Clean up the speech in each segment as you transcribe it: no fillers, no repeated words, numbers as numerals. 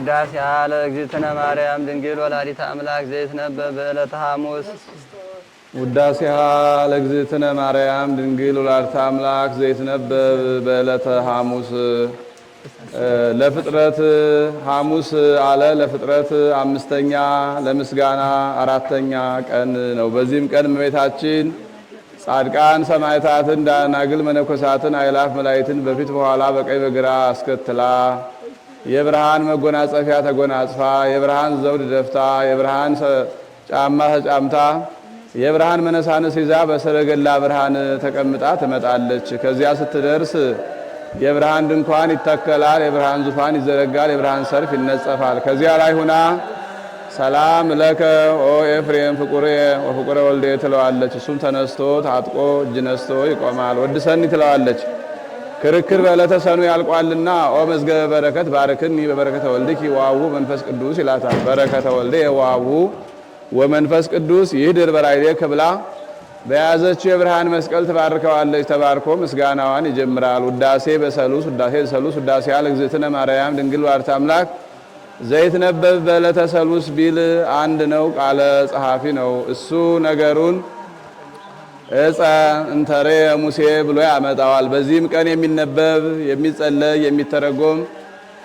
ውዳሴ ለእግዝእትነ ማርያም ድንግል ወላዲተ አምላክ ዘይትነበብ በዕለተ ሐሙስ። ውዳሴ ለእግዝእትነ ማርያም ድንግል ወላዲተ አምላክ ዘይትነበብ በዕለተ ሐሙስ። ለፍጥረት ሐሙስ አለ። ለፍጥረት አምስተኛ፣ ለምስጋና አራተኛ ቀን ነው። በዚህም ቀን እመቤታችን ጻድቃን ሰማዕታትን፣ ደናግል መነኮሳትን፣ አእላፍ መላእክትን በፊት በኋላ በቀኝ በግራ አስከትላ የብርሃን መጎናጸፊያ ተጎናጽፋ የብርሃን ዘውድ ደፍታ የብርሃን ጫማ ተጫምታ የብርሃን መነሳንስ ይዛ በሰረገላ ብርሃን ተቀምጣ ትመጣለች። ከዚያ ስትደርስ የብርሃን ድንኳን ይተከላል፣ የብርሃን ዙፋን ይዘረጋል፣ የብርሃን ሰርፍ ይነጸፋል። ከዚያ ላይ ሁና ሰላም ለከ ኦ ኤፍሬም ፍቁሬ ወፍቁረ ወልዴ ትለዋለች። እሱም ተነስቶ ታጥቆ እጅ ነስቶ ይቆማል። ወድሰኒ ትለዋለች። ክርክር በዕለተ ሰኑ ያልቋልና ኦ መዝገበ በረከት ባርክኒ በበረከተ ወልድኪ ወአቡ መንፈስ ቅዱስ ይላታል። በረከተ ወልዴ ወአቡ ወመንፈስ ቅዱስ ይህድር በላዕሌከ ብላ በያዘችው የብርሃን መስቀል ትባርከዋለች። ተባርኮ ምስጋናዋን ይጀምራል። ውዳሴ በሰሉስ ውዳሴ በሰሉስ ውዳሴ ለእግዝእትነ ማርያም ድንግል ወላዲተ አምላክ ዘይትነበብ በዕለተ ሰሉስ ቢል አንድ ነው፣ ቃለ ጸሐፊ ነው። እሱ ነገሩን ዕፀ እንተሬ ሙሴ ብሎ ያመጣዋል። በዚህም ቀን የሚነበብ የሚጸለይ የሚተረጎም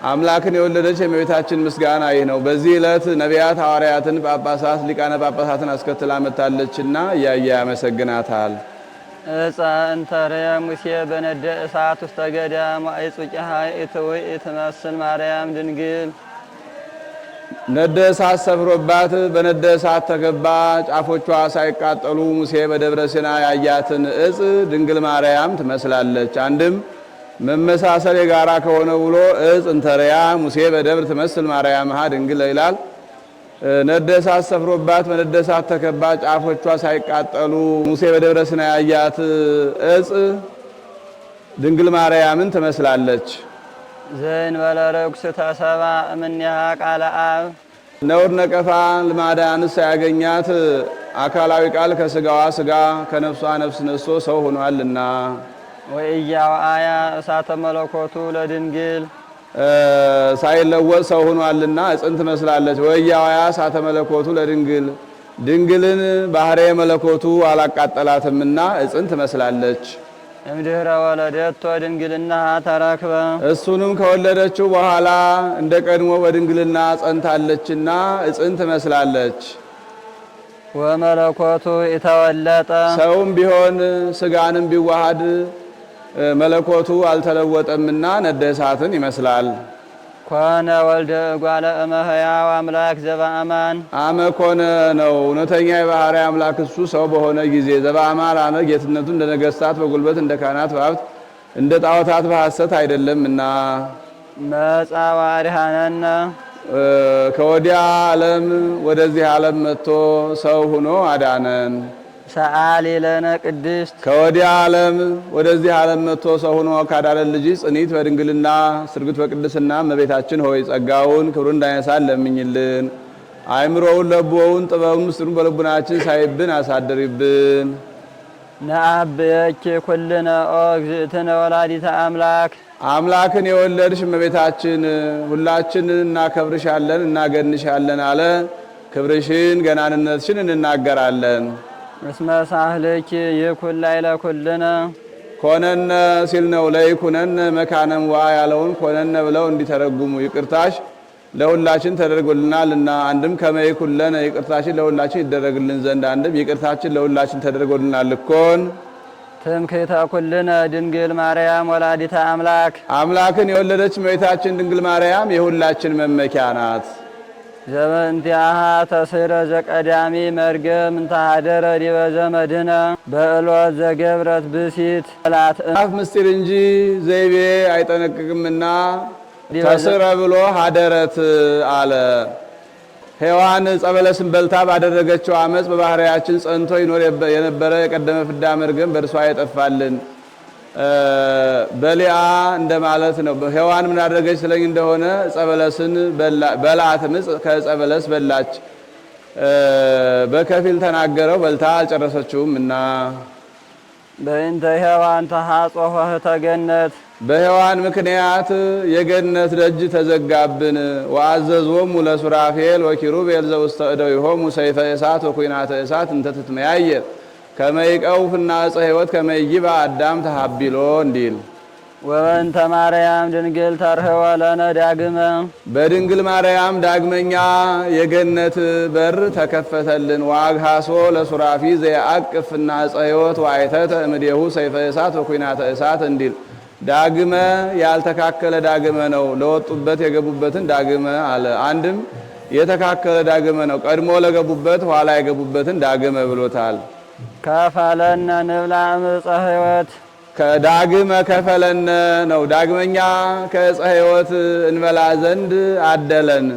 አምላክን የወለደች የእመቤታችን ምስጋና ይህ ነው። በዚህ ዕለት ነቢያት፣ ሐዋርያትን፣ ጳጳሳት፣ ሊቃነ ጳጳሳትን አስከትላ መጥታለችና እያየ ያመሰግናታል። ዕፀ እንተሬ ሙሴ በነደ እሳት ውስተ ገዳም አይጹቂሃ ኢትውእ ትመስል ማርያም ድንግል። ነደ እሳት ሰፍሮባት በነደ እሳት ተከባ ጫፎቿ ሳይቃጠሉ ሙሴ በደብረ ሲና ያያትን ዕፅ ድንግል ማርያም ትመስላለች። አንድም መመሳሰል የጋራ ከሆነ ብሎ ዕፅ እንተሪያ ሙሴ በደብር ትመስል ማርያምሃ ድንግል ይላል። ነደ እሳት ሰፍሮባት በነደ እሳት ተከባ ጫፎቿ ሳይቃጠሉ ሙሴ በደብረ ሲና ያያት ዕፅ ድንግል ማርያምን ትመስላለች። ዘእንበለ ርኩስ ተሰብአ እምኔሃ ቃለ አብ። ነውር ነቀፋ ልማዳ አንስ ያገኛት አካላዊ ቃል ከስጋዋ ስጋ ከነፍሷ ነፍስ ነስቶ ሰው ሆኗልና። ወኢያውአያ እሳተ መለኮቱ ለድንግል። ሳይለወጥ ሰው ሆኗልና ዕፅን ትመስላለች። ወኢያውአያ እሳተ መለኮቱ ለድንግል ድንግልን ባህርየ መለኮቱ አላቃጠላትምና ዕፅን ትመስላለች። እምድኅረ ወለደቶ ድንግልና ተረክበ። እሱንም ከወለደችው በኋላ እንደ ቀድሞ በድንግልና ጸንታለችና ዕፅን ትመስላለች። ወመለኮቱ ኢተወለጠ። ሰውም ቢሆን ስጋንም ቢዋሃድ መለኮቱ አልተለወጠምና ነደ እሳትን ይመስላል። ኮነ ወልደ እጓለ እመሕያው አምላክ ዘበአማን። አመ ኮነ ነው እውነተኛ የባህሪ አምላክ እሱ ሰው በሆነ ጊዜ። ዘበአማን አነ ጌትነቱ እንደ ነገሥታት በጉልበት እንደ ካህናት በሀብት እንደ ጣዖታት በሐሰት አይደለምና። መጻ ወአድኀነነ። ከወዲያ ዓለም ወደዚህ ዓለም መጥቶ ሰው ሆኖ አዳነን። ሰአሊ ለነ ቅድስት። ከወዲያ ዓለም ወደዚህ ዓለም መጥቶ ሰው ሆኖ ካዳነን ልጅ ጽኒት በድንግልና ስርጉት በቅድስና እመቤታችን ሆይ ጸጋውን ክብሩን እንዳይነሳን ለምኝልን። አእምሮውን ለቦውን ጥበቡን ምስጢሩን በልቡናችን ሳይብን አሳድሪብን። ነአብየኪ ኩልነ ኦ እግዝእትነ ወላዲተ አምላክ። አምላክን የወለድሽ እመቤታችን ሁላችንን እናከብርሻለን እናገንሻለን አለ። ክብርሽን ገናንነትሽን እንናገራለን። እስመ ሳህልኪ ይኩን ላዕለ ኩልነ። ኮነነ ሲል ነው። ለይኩነነ መካነም ዋ ያለውን ኮነነ ብለው እንዲተረጉሙ ይቅርታሽ ለሁላችን ተደርጎልናልና። አንድም ከመይኩለነ ይቅርታችን ለሁላችን ይደረግልን ዘንድ አንድም ይቅርታችን ለሁላችን ተደርጎልናል እኮን። ትምክህተ ኩልነ ድንግል ማርያም ወላዲተ አምላክ። አምላክን የወለደች እመቤታችን ድንግል ማርያም የሁላችን መመኪያ ናት። ዘበእንቲአሃ ተስሕረ ዘቀዳሚ መርገም እንተሃደረ ዲበ ዘመድኅነ በዕሎት ዘገብረት ብእሲት ላት አፍ ምስጢር እንጂ ዘይቤ አይጠነቅቅምና ተስሕረ ብሎ ሀደረት አለ። ሔዋን ዕፀ በለስን በልታ ባደረገችው አመፅ በባህሪያችን ጸንቶ ይኖር የነበረ የቀደመ ፍዳ መርገም በእርሷ የጠፋልን በሊያ እንደማለት ነው። ሔዋን ምን አደረገች ስለኝ እንደሆነ ዕፀ በለስን በላትም ከዕፀ በለስ በላች። በከፊል ተናገረው በልታ አልጨረሰችውም እና በእንተ ሔዋን ተሐጽሖ ተገነት በሔዋን ምክንያት የገነት ደጅ ተዘጋብን። ወአዘዞሙ ለሱራፌል ወኪሩቤል ዘውስተ እደዊሆሙ ሰይፈ እሳት ወኩናተ እሳት እንተ ትትመያየር ከመ ይቀውፍና ዕፀ ሕይወት ከመ ይጊባ አዳም ተሃቢሎ እንዲል። ወበእንተ ማርያም ድንግል ተርኅወ ለነ ዳግመ በድንግል ማርያም ዳግመኛ የገነት በር ተከፈተልን። ወአግሃሶ ለሱራፊ ዘየአቅፍና ዕፀ ሕይወት ወአይተተ እምኔሁ ሰይፈ እሳት ወኩናተ እሳት እንዲል። ዳግመ ያልተካከለ ዳግመ ነው። ለወጡበት የገቡበትን ዳግመ አለ። አንድም የተካከለ ዳግመ ነው። ቀድሞ ለገቡበት ኋላ የገቡበትን ዳግመ ብሎታል። ከፈለነ ንብላ ዕፀ ሕይወት ከዳግመ ከፈለነ ነው። ዳግመኛ ከዕፀ ሕይወት እንበላ ዘንድ አደለን።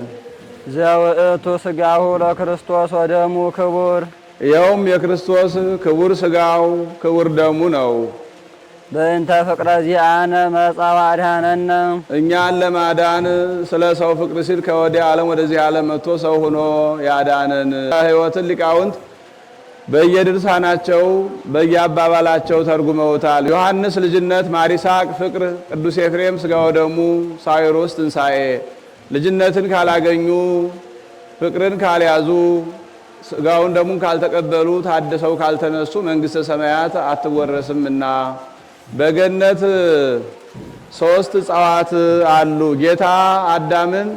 ዘውእቱ ሥጋሁ ለክርስቶስ ወደሙ ክቡር ይኸውም የክርስቶስ ክቡር ሥጋው ክቡር ደሙ ነው። በእንተ ፍቅረ ዚአነ መጻ ወአድኀነነ እኛን ለማዳን ስለ ሰው ፍቅር ሲል ከወዲህ ዓለም ወደዚህ ዓለም መጥቶ ሰው ሆኖ ያዳነን። ሕይወትን ሊቃውንት በየድርሳናቸው በየአባባላቸው ተርጉመውታል። ዮሐንስ ልጅነት፣ ማሪሳቅ ፍቅር፣ ቅዱስ ኤፍሬም ሥጋ ወደሙ፣ ሳዊሮስ ትንሣኤ። ልጅነትን ካላገኙ ፍቅርን ካልያዙ ሥጋውን ደሙን ካልተቀበሉ ታድሰው ካልተነሱ መንግሥተ ሰማያት አትወረስምና። በገነት 3 እጽዋት አሉ። ጌታ አዳምን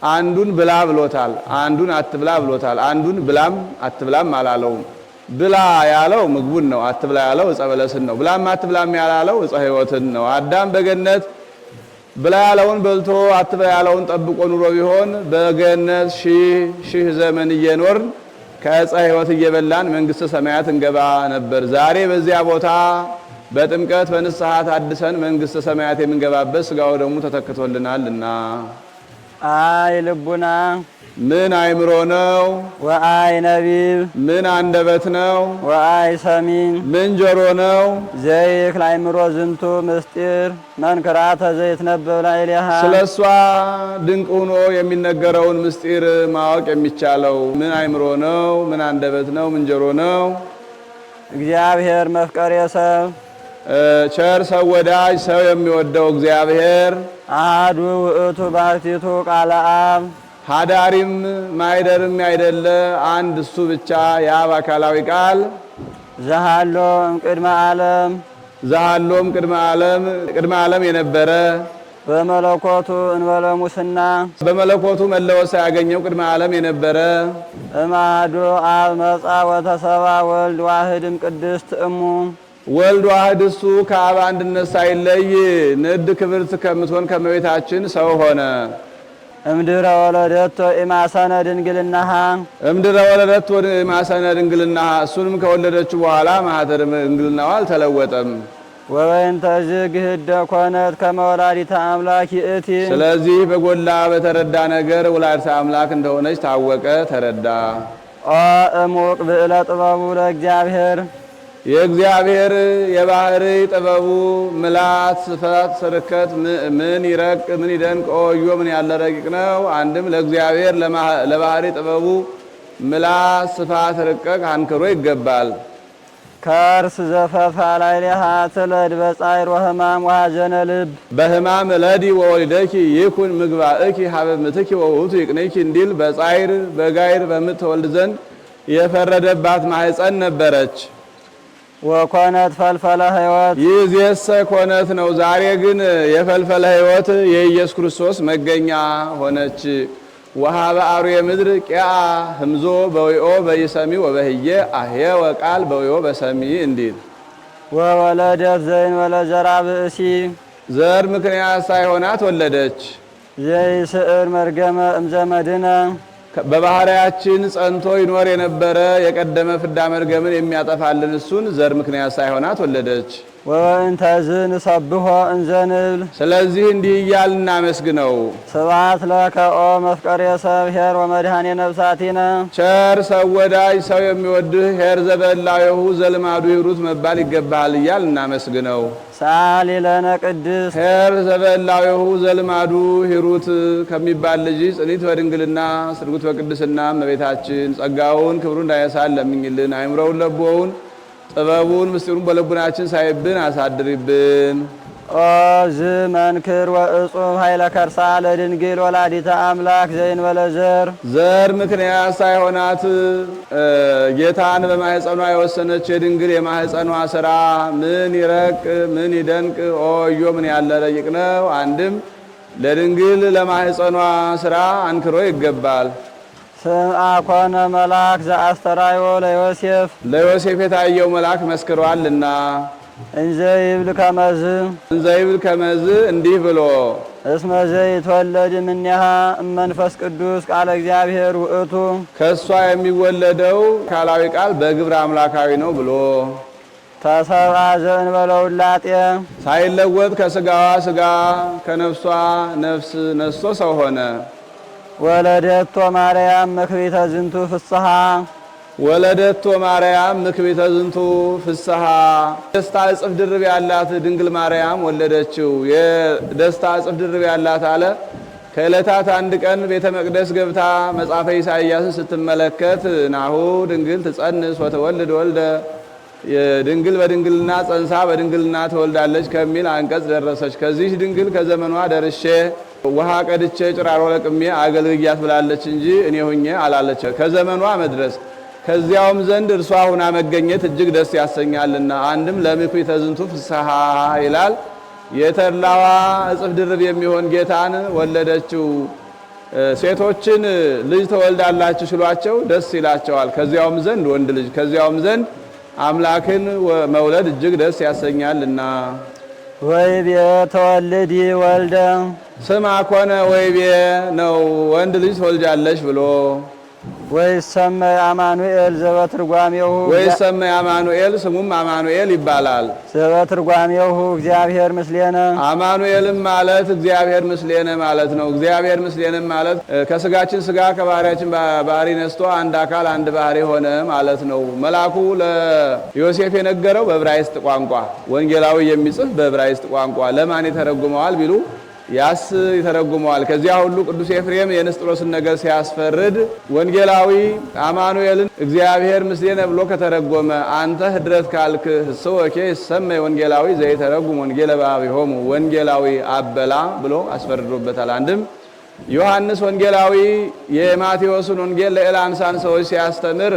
አንዱን ብላ ብሎታል፣ አንዱን አትብላ ብሎታል። አንዱን ብላም አትብላም አላለውም። ብላ ያለው ምግቡን ነው፣ አትብላ ያለው ዕፀ በለስን ነው። ብላም አትብላም ያላለው ዕፀ ሕይወትን ነው። አዳም በገነት ብላ ያለውን በልቶ አትብላ ያለውን ጠብቆ ኑሮ ቢሆን በገነት ሺህ ዘመን እየኖርን ከዕፀ ሕይወት እየበላን መንግሥተ ሰማያት እንገባ ነበር። ዛሬ በዚያ ቦታ በጥምቀት በንስሐ ታድሰን መንግሥተ ሰማያት የምንገባበት ሥጋው ደሙ ተተክቶልናልና። አይ ልቡና ምን አእምሮ ነው? ወአይ ነቢብ ምን አንደበት ነው? ወአይ ሰሚን ምን ጆሮ ነው? ዘይክል አእምሮ ዝንቱ ምስጢር መንክራተ ዘይትነበብ ላዕሌሃ ስለ እሷ ድንቅ ሆኖ የሚነገረውን ምስጢር ማወቅ የሚቻለው ምን አእምሮ ነው? ምን አንደበት ነው? ምን ጆሮ ነው? እግዚአብሔር መፍቀሬ ሰብ ቸር ሰው ወዳጅ ሰው የሚወደው እግዚአብሔር አሐዱ ውእቱ ባሕቲቱ ቃለ አብ ሀዳሪም ማይደርም ያይደለ አንድ እሱ ብቻ የአብ አካላዊ ቃል ዘሃሎ እምቅድመ ዓለም ዘሃሎም ቅድመ ዓለም የነበረ በመለኮቱ እንበለ ሙስና በመለኮቱ መለወስ ያገኘው ቅድመ ዓለም የነበረ እማዶ አብ መጻ ወተሰባ ወልድ ዋህድም ቅድስት እሙ ወልድ ዋህድ እሱ ከአብ አንድነት ሳይለይ ንድ ክብርት ከምትሆን ከመቤታችን ሰው ሆነ። እምድረ ወለደቶ ኢማሰነ ድንግልናሃ እምድረ ወለደቶ ኢማሰነ ድንግልናሃ እሱንም ከወለደችው በኋላ ማኅተረ ድንግልናዋ አልተለወጠም። ወበእንተ ዝግህደ ኮነት ከመ ወላዲተ አምላክ ይእቲ ስለዚህ በጎላ በተረዳ ነገር ወላዲተ አምላክ እንደሆነች ታወቀ፣ ተረዳ። ኦ እሙቅ ብዕለ ጥበቡ ለእግዚአብሔር የእግዚአብሔር የባህሪ ጥበቡ ምላት ስፋት ስርከት ምን ይረቅ ምን ይደንቅ ኦዮ ምን ያለ ረቂቅ ነው። አንድም ለእግዚአብሔር ለባህሪ ጥበቡ ምላት ስፋት ርቀቅ አንክሮ ይገባል። ከርስ ዘፈፋ ላዕሌሃ ትለድ በጻዕር ወሕማም ወሐዘነ ልብ በሕማም እለዲ ወወሊደኪ ይኩን ምግባእኪ ሀበ ምትኪ ወውእቱ ይቅንኪ እንዲል በጻዕር በጋይር በምትወልድ ዘንድ የፈረደባት ማኅፀን ነበረች። ወኮነት ፈልፈለ ሕይወት ይእዜሰ ኮነት ነው። ዛሬ ግን የፈልፈለ ሕይወት የኢየሱስ ክርስቶስ መገኛ ሆነች። ወሀበ አርዌ ምድር ቂአ ህምዞ በዊኦ በይሰሚ ወበህየ አህየ ወቃል በዊኦ በሰሚ እንዲል ወወለደት ዘእንበለ ዘርአ ብእሲ ዘር ምክንያት ሳይሆናት ወለደች። ዘይስዕር መርገመ እምዘመድነ በባህሪያችን ጸንቶ ይኖር የነበረ የቀደመ ፍዳ መርገምን የሚያጠፋልን እሱን ዘር ምክንያት ሳይሆናት ወለደች። ወእንተ ዝንሰብሖ እንዘ ንብል ስለዚህ እንዲህ እያል እናመስግነው። ስብሐት ለከ ኦ መፍቀሬ ሰብ ኄር ወመድኃኔ ነፍሳቲነ ቸር ሰው ወዳጅ ሰው የሚወድህ ኄር ዘበላዌሁ ዘልማዱ ሂሩት መባል ይገባሃል እያል እናመስግነው። ሰአሊ ለነ ቅድስት ኄር ዘበላዌሁ ዘልማዱ ሂሩት ከሚባል ልጅ ጽኒት በድንግልና ስርጉት በቅድስና እመቤታችን ጸጋውን ክብሩን እንዳይነሳን ለምኝልን። አእምሮውን ለቦውን ጥበቡን ምስጢሩን በልቡናችን ሳይብን አሳድሪብን። ኦ ዝመንክር ወእጹብ ኃይለ ከርሳ ለድንግል ወላዲተ አምላክ ዘእንበለ ዘር ዘር ምክንያት ሳይሆናት ጌታን በማህፀኗ የወሰነች የድንግል የማህፀኗ ስራ ምን ይረቅ ምን ይደንቅ! ኦዮ ምን ያለ ረቂቅ ነው! አንድም ለድንግል ለማህፀኗ ስራ አንክሮ ይገባል። ስምዐ ኮነ መልአክ ዘአስተራዮ ለዮሴፍ የታየው መልአክ መስክሯልና እንዘ ይብል ከመዝ እንዲህ ብሎ እስመ ዘይትወለድ እምኔሃ እመንፈስ ቅዱስ ቃለ እግዚአብሔር ውእቱ ከእሷ የሚወለደው አካላዊ ቃል በግብረ አምላካዊ ነው ብሎ ተሰብአ ዘእንበለ ውላጤ ሳይለወጥ ከስጋዋ ስጋ ከነፍሷ ነፍስ ነስቶ ሰው ሆነ። ወለደቶ ማርያም ምክቢተ ዝንቱ ፍስሐ ወለደቶ ማርያም ምክቢተ ዝንቱ ፍስሐ ደስታ እጽፍ ድርብ ያላት ድንግል ማርያም ወለደችው። የደስታ እጽፍ ድርብ ያላት አለ። ከዕለታት አንድ ቀን ቤተ መቅደስ ገብታ መጽሐፈ ኢሳይያስን ስትመለከት ናሁ ድንግል ትጸንስ ወተወልድ ወልደ ድንግል በድንግልና ጸንሳ በድንግልና ትወልዳለች ከሚል አንቀጽ ደረሰች። ከዚህ ድንግል ከዘመኗ ደርሼ ውሃ ቀድቼ ጭራሮ ለቅሜ አገልግያት ብላለች እንጂ እኔ ሁኜ አላለች። ከዘመኗ መድረስ ከዚያውም ዘንድ እርሷ ሁና መገኘት እጅግ ደስ ያሰኛልና አንድም ለምክቢተ ዝንቱ ፍስሐ ይላል። የተድላዋ እጽፍ ድርብ የሚሆን ጌታን ወለደችው። ሴቶችን ልጅ ተወልዳላችሁ ሲሏቸው ደስ ይላቸዋል። ከዚያውም ዘንድ ወንድ ልጅ ከዚያውም ዘንድ አምላክን መውለድ እጅግ ደስ ያሰኛልና ወይቤ ተወልዲ ወልደ ስምዐ ኮነ ወይቤ ነው ወንድ ልጅ ትወልጃለሽ ብሎ ወይሰመይ አማኑኤል ዘበትርጓሜሁ ወይሰመይ አማኑኤል ስሙም አማኑኤል ይባላል። ዘበትርጓሜሁ እግዚአብሔር ምስሌነ አማኑኤልም ማለት እግዚአብሔር ምስሌነ ማለት ነው። እግዚአብሔር ምስሌነ ማለት ከስጋችን ስጋ ከባህሪያችን ባህሪ ነስቶ አንድ አካል አንድ ባህሪ ሆነ ማለት ነው። መልአኩ ለዮሴፍ የነገረው በዕብራይስጥ ቋንቋ፣ ወንጌላዊ የሚጽፍ በዕብራይስጥ ቋንቋ ለማን የተረጉመዋል ቢሉ ያስ ይተረጉመዋል። ከዚያ ሁሉ ቅዱስ ኤፍሬም የንስጥሮስን ነገር ሲያስፈርድ ወንጌላዊ አማኑኤልን እግዚአብሔር ምስሌነ ብሎ ከተረጎመ አንተ ህድረት ካልክ ህስወኬ ይሰመይ ወንጌላዊ ዘይተረጉም ወንጌለ በአብሆሙ ወንጌላዊ አበላ ብሎ አስፈርዶበታል። አንድም ዮሐንስ ወንጌላዊ የማቴዎስን ወንጌል ለኤላንሳን ሰዎች ሲያስተምር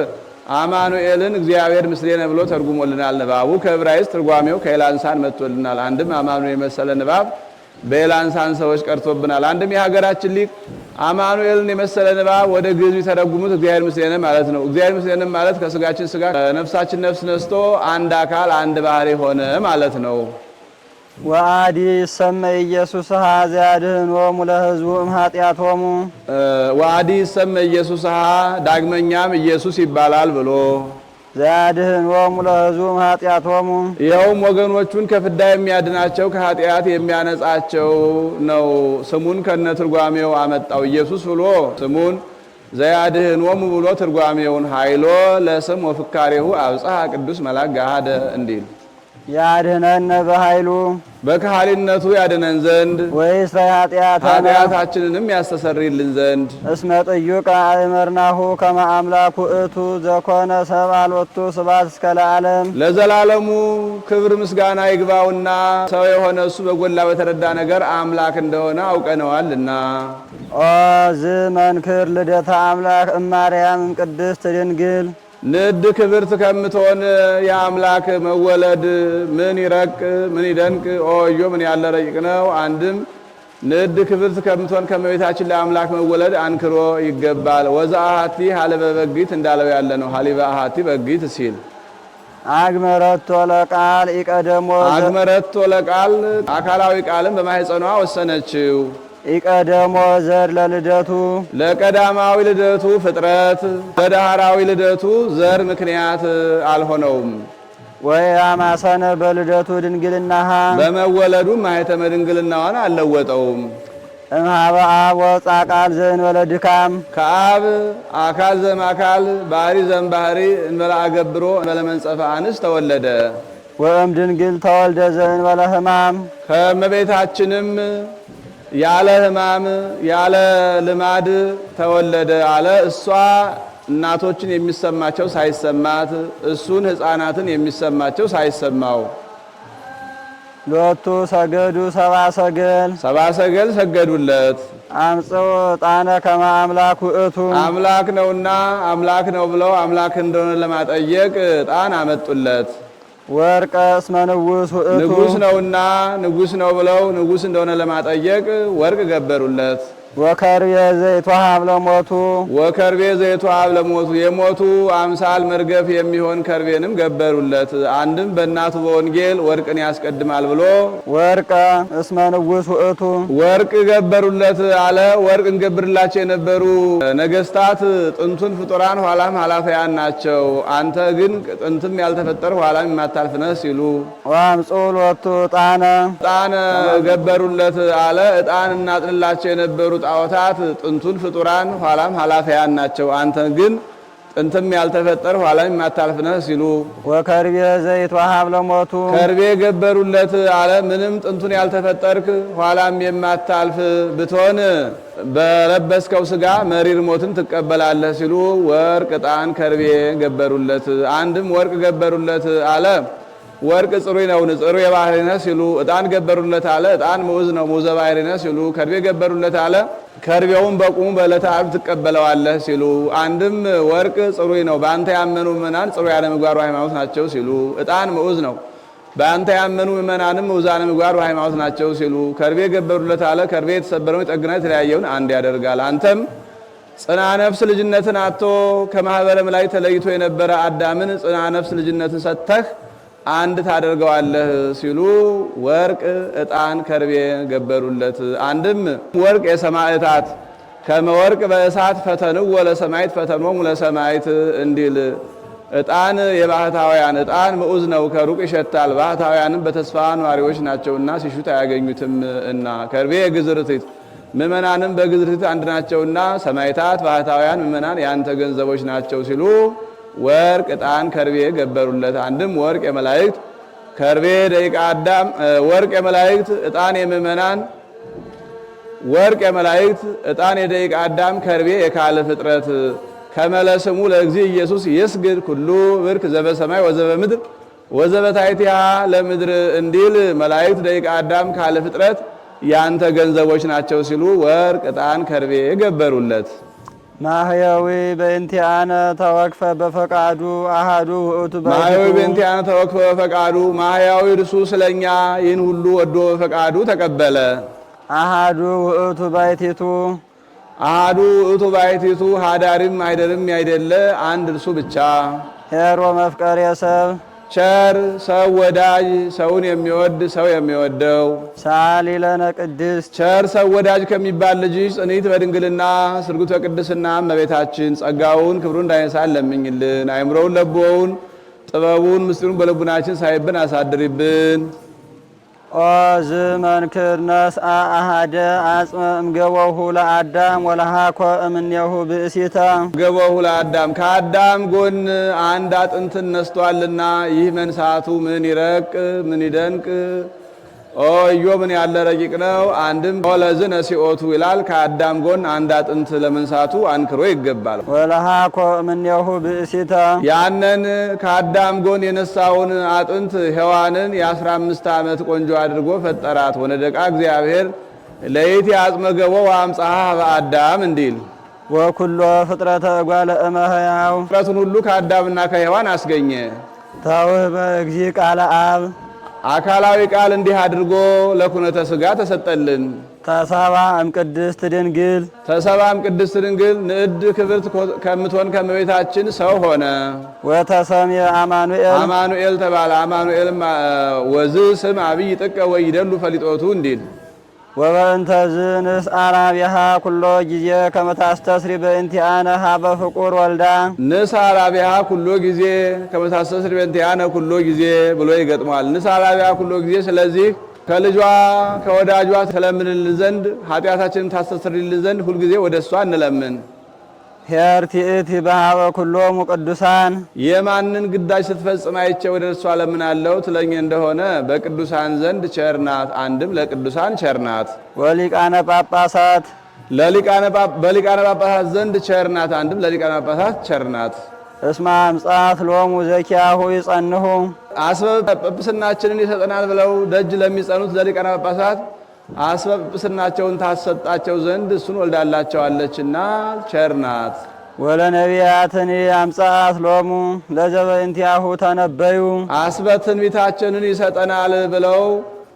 አማኑኤልን እግዚአብሔር ምስሌነ ብሎ ተርጉሞልናል። ንባቡ ከዕብራይስጥ ትርጓሜው ከኤላንሳን መጥቶልናል። አንድም አማኑኤል የመሰለ ንባብ በኤላንሳን ሰዎች ቀርቶብናል። አንድም የሀገራችን ሊቅ አማኑኤልን የመሰለ ንባብ ወደ ግዕዝ ተረጉሙት እግዚአብሔር ምስሌነ ማለት ነው። እግዚአብሔር ምስሌነ ማለት ከስጋችን ስጋ ከነፍሳችን ነፍስ ነስቶ አንድ አካል አንድ ባህሪ ሆነ ማለት ነው። ወአዲ ይሰመይ ኢየሱስ ዘያድኅኖሙ ለሕዝቡ እምኃጢአቶሙ ወአዲ ይሰመይ ኢየሱስ ዳግመኛም ኢየሱስ ይባላል ብሎ ዘያድኅኖሙ ለሕዝቡ እምኃጢአቶሙ ይኸውም ወገኖቹን ከፍዳ የሚያድናቸው ከኃጢአት የሚያነጻቸው ነው። ስሙን ከነትርጓሜው አመጣው። ኢየሱስ ብሎ ስሙን ዘያድኅኖሙ ብሎ ትርጓሜውን ኃይሎ ለስም ወፍካሬሁ አብጽሐ ቅዱስ መልአክ ገሃደ እንዲል ያድኅነነ በኃይሉ በካህሊነቱ ያድነን ዘንድ ወይስረይ ኃጢአታችንንም ያስተሰርይልን ዘንድ እስመ ጥዩቀ አእመርናሁ ከመ አምላክ ውእቱ ዘኮነ ሰብአ ሎቱ ስብሐት እስከ ለዓለም ለዘላለሙ ክብር ምስጋና ይግባውና ሰው የሆነ እሱ በጎላ በተረዳ ነገር አምላክ እንደሆነ አውቀነዋልና። ኦ ዝመንክር ልደታ አምላክ እማርያም ቅድስት ድንግል ንድ ክብርት ከምትሆን የአምላክ መወለድ ምን ይረቅ ምን ይደንቅ! ኦዮ ምን ያለ ረቂቅ ነው! አንድም ንድ ክብርት ከምትሆን ከመቤታችን ለአምላክ መወለድ አንክሮ ይገባል። ወዘአሐቲ ሀለበ በጊት እንዳለው ያለ ነው። ሀሊበ አሐቲ በጊት ሲል አግመረቶ ለቃል ኢቀደሞ አግመረቶ ለቃል አካላዊ ቃልን በማህፀኗ ወሰነችው። ኢቀደሞ ዘር ለልደቱ ለቀዳማዊ ልደቱ ፍጥረት ለዳህራዊ ልደቱ ዘር ምክንያት አልሆነውም። ወያማሰነ በልደቱ ድንግልናሃ በመወለዱ ማኅተመ ድንግልናዋን አልለወጠውም። እምኀበ አብ ወፃ ቃል ዘእንበለ ድካም ከአብ አካል ዘእምአካል ባህሪ ዘእምባህሪ እንበለ አገብሮ እንበለ መንጸፈ አንስ ተወለደ። ወእም ድንግል ተወልደ ዘእንበለ ሕማም ከእመቤታችንም ያለ ሕማም ያለ ልማድ ተወለደ አለ። እሷ እናቶችን የሚሰማቸው ሳይሰማት እሱን ሕፃናትን የሚሰማቸው ሳይሰማው ሎቱ ሰገዱ ሰባ ሰገል ሰገዱለት። አምጽኡ ዕጣነ ከመ አምላክ ውእቱ አምላክ ነውና አምላክ ነው ብለው አምላክ እንደሆነ ለማጠየቅ ዕጣን አመጡለት። ወርቀ እስመ ንጉሥ ውእቱ ንጉሥ ነውና ንጉሥ ነው ብለው ንጉሥ እንደሆነ ለማጠየቅ ወርቅ ገበሩለት። ወከርቤ ዘይትወሀብ ለሞቱ ወከርቤ ዘይትወሀብ ለሞቱ የሞቱ አምሳል መርገፍ የሚሆን ከርቤንም ገበሩለት። አንድም በእናቱ በወንጌል ወርቅን ያስቀድማል ብሎ ወርቀ እስመ ንጉሥ ውእቱ ወርቅ ገበሩለት አለ። ወርቅ እንገብርላቸው የነበሩ ነገስታት ጥንቱን ፍጡራን ኋላም ኃላፊያን ናቸው፣ አንተ ግን ጥንትም ያልተፈጠር ኋላም የማታልፍ ነህ ሲሉ ወአምጽኡ ሎቱ ዕጣነ ገበሩለት አለ። ዕጣን እናጥንላቸው የነበሩ ጣዖታት ጥንቱን ፍጡራን ኋላም ኃላፊያን ናቸው፣ አንተ ግን ጥንትም ያልተፈጠር ኋላም የማታልፍ ነህ ሲሉ ወከርቤ ዘይትወሀብ ለሞቱ ከርቤ ገበሩለት አለ። ምንም ጥንቱን ያልተፈጠርክ ኋላም የማታልፍ ብትሆን በለበስከው ስጋ መሪር ሞትን ትቀበላለህ ሲሉ ወርቅ፣ ዕጣን፣ ከርቤ ገበሩለት። አንድም ወርቅ ገበሩለት አለ። ወርቅ ጽሩይ ነው፣ ጽሩይ የባህሪ ነህ ሲሉ ዕጣን ገበሩለት አለ። ዕጣን ምዑዝ ነው፣ ምዑዘ ባህሪ ነህ ሲሉ ከርቤ ገበሩለት አለ። ከርቤውን በቁሙ በዕለተ ዓርብ ትቀበለዋለህ ሲሉ አንድም ወርቅ ጽሩይ ነው፣ በአንተ ያመኑ ምእመናን ጽሩያነ ምግባር ወሃይማኖት ናቸው ሲሉ ዕጣን ምዑዝ ነው፣ በአንተ ያመኑ ምእመናንም ምዑዛነ ምግባር ወሃይማኖት ናቸው ሲሉ ከርቤ ገበሩለት አለ። ከርቤ የተሰበረውን ይጠግናል፣ የተለያየውን አንድ ያደርጋል። አንተም ጽና ነፍስ ልጅነትን አጥቶ ከማኅበረ መላእክት ተለይቶ የነበረ አዳምን ጽና ነፍስ ልጅነትን ሰጥተህ አንድ ታደርገዋለህ ሲሉ ወርቅ፣ ዕጣን፣ ከርቤ ገበሩለት። አንድም ወርቅ የሰማዕታት ከመወርቅ በእሳት ፈተንዎ ለሰማዕት ፈተኖሙ ለሰማዕት እንዲል ዕጣን የባህታውያን ዕጣን ምዑዝ ነው፣ ከሩቅ ይሸታል። ባህታውያንም በተስፋ ነዋሪዎች ናቸውና ሲሹት አያገኙትም እና ከርቤ የግዝርቲት ምእመናንም በግዝርቲት አንድ ናቸውና ሰማዕታት ባህታውያን ምእመናን ያንተ ገንዘቦች ናቸው ሲሉ ወርቅ፣ ዕጣን፣ ከርቤ ገበሩለት። አንድም ወርቅ የመላእክት ከርቤ ደቂቀ አዳም ወርቅ የመላእክት ዕጣን የምእመናን ወርቅ የመላእክት ዕጣን የደቂቀ አዳም ከርቤ የካለ ፍጥረት ከመለስሙ ለእግዚእ ኢየሱስ ይስግድ ኩሉ ብርክ ዘበሰማይ ወዘበምድር ወዘበታሕቲሃ ለምድር እንዲል መላእክት ደቂቀ አዳም ካለ ፍጥረት ያንተ ገንዘቦች ናቸው ሲሉ ወርቅ፣ ዕጣን፣ ከርቤ ገበሩለት። ማህያዊ በእንቲአነ ተወክፈ በፈቃዱ አሃዱ ውእቱ ማህያዊ በእንቲአነ ተወክፈ በፈቃዱ ማህያዊ እርሱ ስለኛ ይህን ሁሉ ወዶ በፈቃዱ ተቀበለ። አሃዱ ውእቱ ባሕቲቱ አሃዱ ውእቱ ባሕቲቱ ሀዳሪም አይደርም ያይደለ አንድ እርሱ ብቻ። ሄሮ መፍቀሬ ሰብ ቸር ሰው ወዳጅ ሰውን የሚወድ ሰው የሚወደው ሳሊ ለነ ቅድስት ቸር ሰው ወዳጅ ከሚባል ልጅሽ ጽኒት በድንግልና ስርጉት በቅድስና እመቤታችን ጸጋውን ክብሩን እንዳይነሳን ለምኝልን። አይምሮውን ለቦውን ጥበቡን ምስጢሩን በልቡናችን ሳይብን አሳድሪብን። ኦ ዝመንክር ነስአ አሃደ አጽመ እምገቦሁ ለአዳም ወለሃኮ እምኔሁ ብእሲተ ገቦሁ ለአዳም ከአዳም ጎን አንድ አጥንትን ነስቷልና ይህ መንሳቱ ምን ይረቅ ምን ይደንቅ! ኦ እዮ ምን ያለ ረቂቅ ነው! አንድም ለዝነ ሲኦቱ ይላል። ከአዳም ጎን አንድ አጥንት ለመንሳቱ አንክሮ ይገባል። ወለሃኮ እምኔሁ ብእሲተ ያንን ከአዳም ጎን የነሳውን አጥንት ሔዋንን የ15 ዓመት ቆንጆ አድርጎ ፈጠራት። ወነደቃ እግዚአብሔር ለይቲ አጽመ ገቦ ወአምጽሐ በአዳም እንዲል ወኩሎ ፍጥረተ እጓለ እመሕያው ፍጥረቱን ሁሉ ከአዳምና ከሔዋን አስገኘ። ተውህበ እግዚእ ቃለ አብ አካላዊ ቃል እንዲህ አድርጎ ለኩነተ ሥጋ ተሰጠልን። ተሰባ እምቅድስት ድንግል ተሰባም ቅድስት ድንግል ንዕድ ክብርት ከምትሆን ከመቤታችን ሰው ሆነ። ወተሰምየ አማኑኤል አማኑኤል ተባለ። አማኑኤልም ወዝ ስም አብይ ጥቀ ወይደሉ ፈሊጦቱ እንዲል ወበእንተ ዝንስአና ቢሃ ኩሎ ጊዜ ከመ ታስተስሪ በእንቲአነ ሀበ ፍቁር ወልዳ ንስአላ ቢሃ ኩሎ ጊዜ ከመ ታስተስሪ በእንቲአነ ኩሎ ጊዜ ብሎ ይገጥሟል። ንስአላ ቢሃ ኩሎ ጊዜ ስለዚህ ከልጇ ከወዳጇ ተለምንልን ዘንድ ኃጢአታችንን ታስተሰርይልን ዘንድ ሁልጊዜ ወደ እሷ እንለምን። ኄር ትእቲ በሀበ ኩሎሙ ቅዱሳን የማንን ግዳጅ ስትፈጽም አይቼ ወደ እርሷ ለምናለው ትለኝ እንደሆነ በቅዱሳን ዘንድ ቸርናት። አንድም ለቅዱሳን ቸርናት። ወሊቃነ ጳጳሳት በሊቃነ ጳጳሳት ዘንድ ቸርናት። አንድም ለሊቃነ ጳጳሳት ቸርናት። እስመ አምጻት ሎሙ ዘኪያሁ ይጸንሁ አስበ ጵጵስናችንን ይሰጠናል ብለው ደጅ ለሚጸኑት ለሊቃነ ጳጳሳት አስበ ጵጵስናቸውን ታሰጣቸው ዘንድ እሱን ወልዳላቸዋለችና ቸርናት። ወለነቢያትኒ አምጻት ሎሙ ለዘበእንቲአሁ ተነበዩ አስበ ትንቢታችንን ይሰጠናል ብለው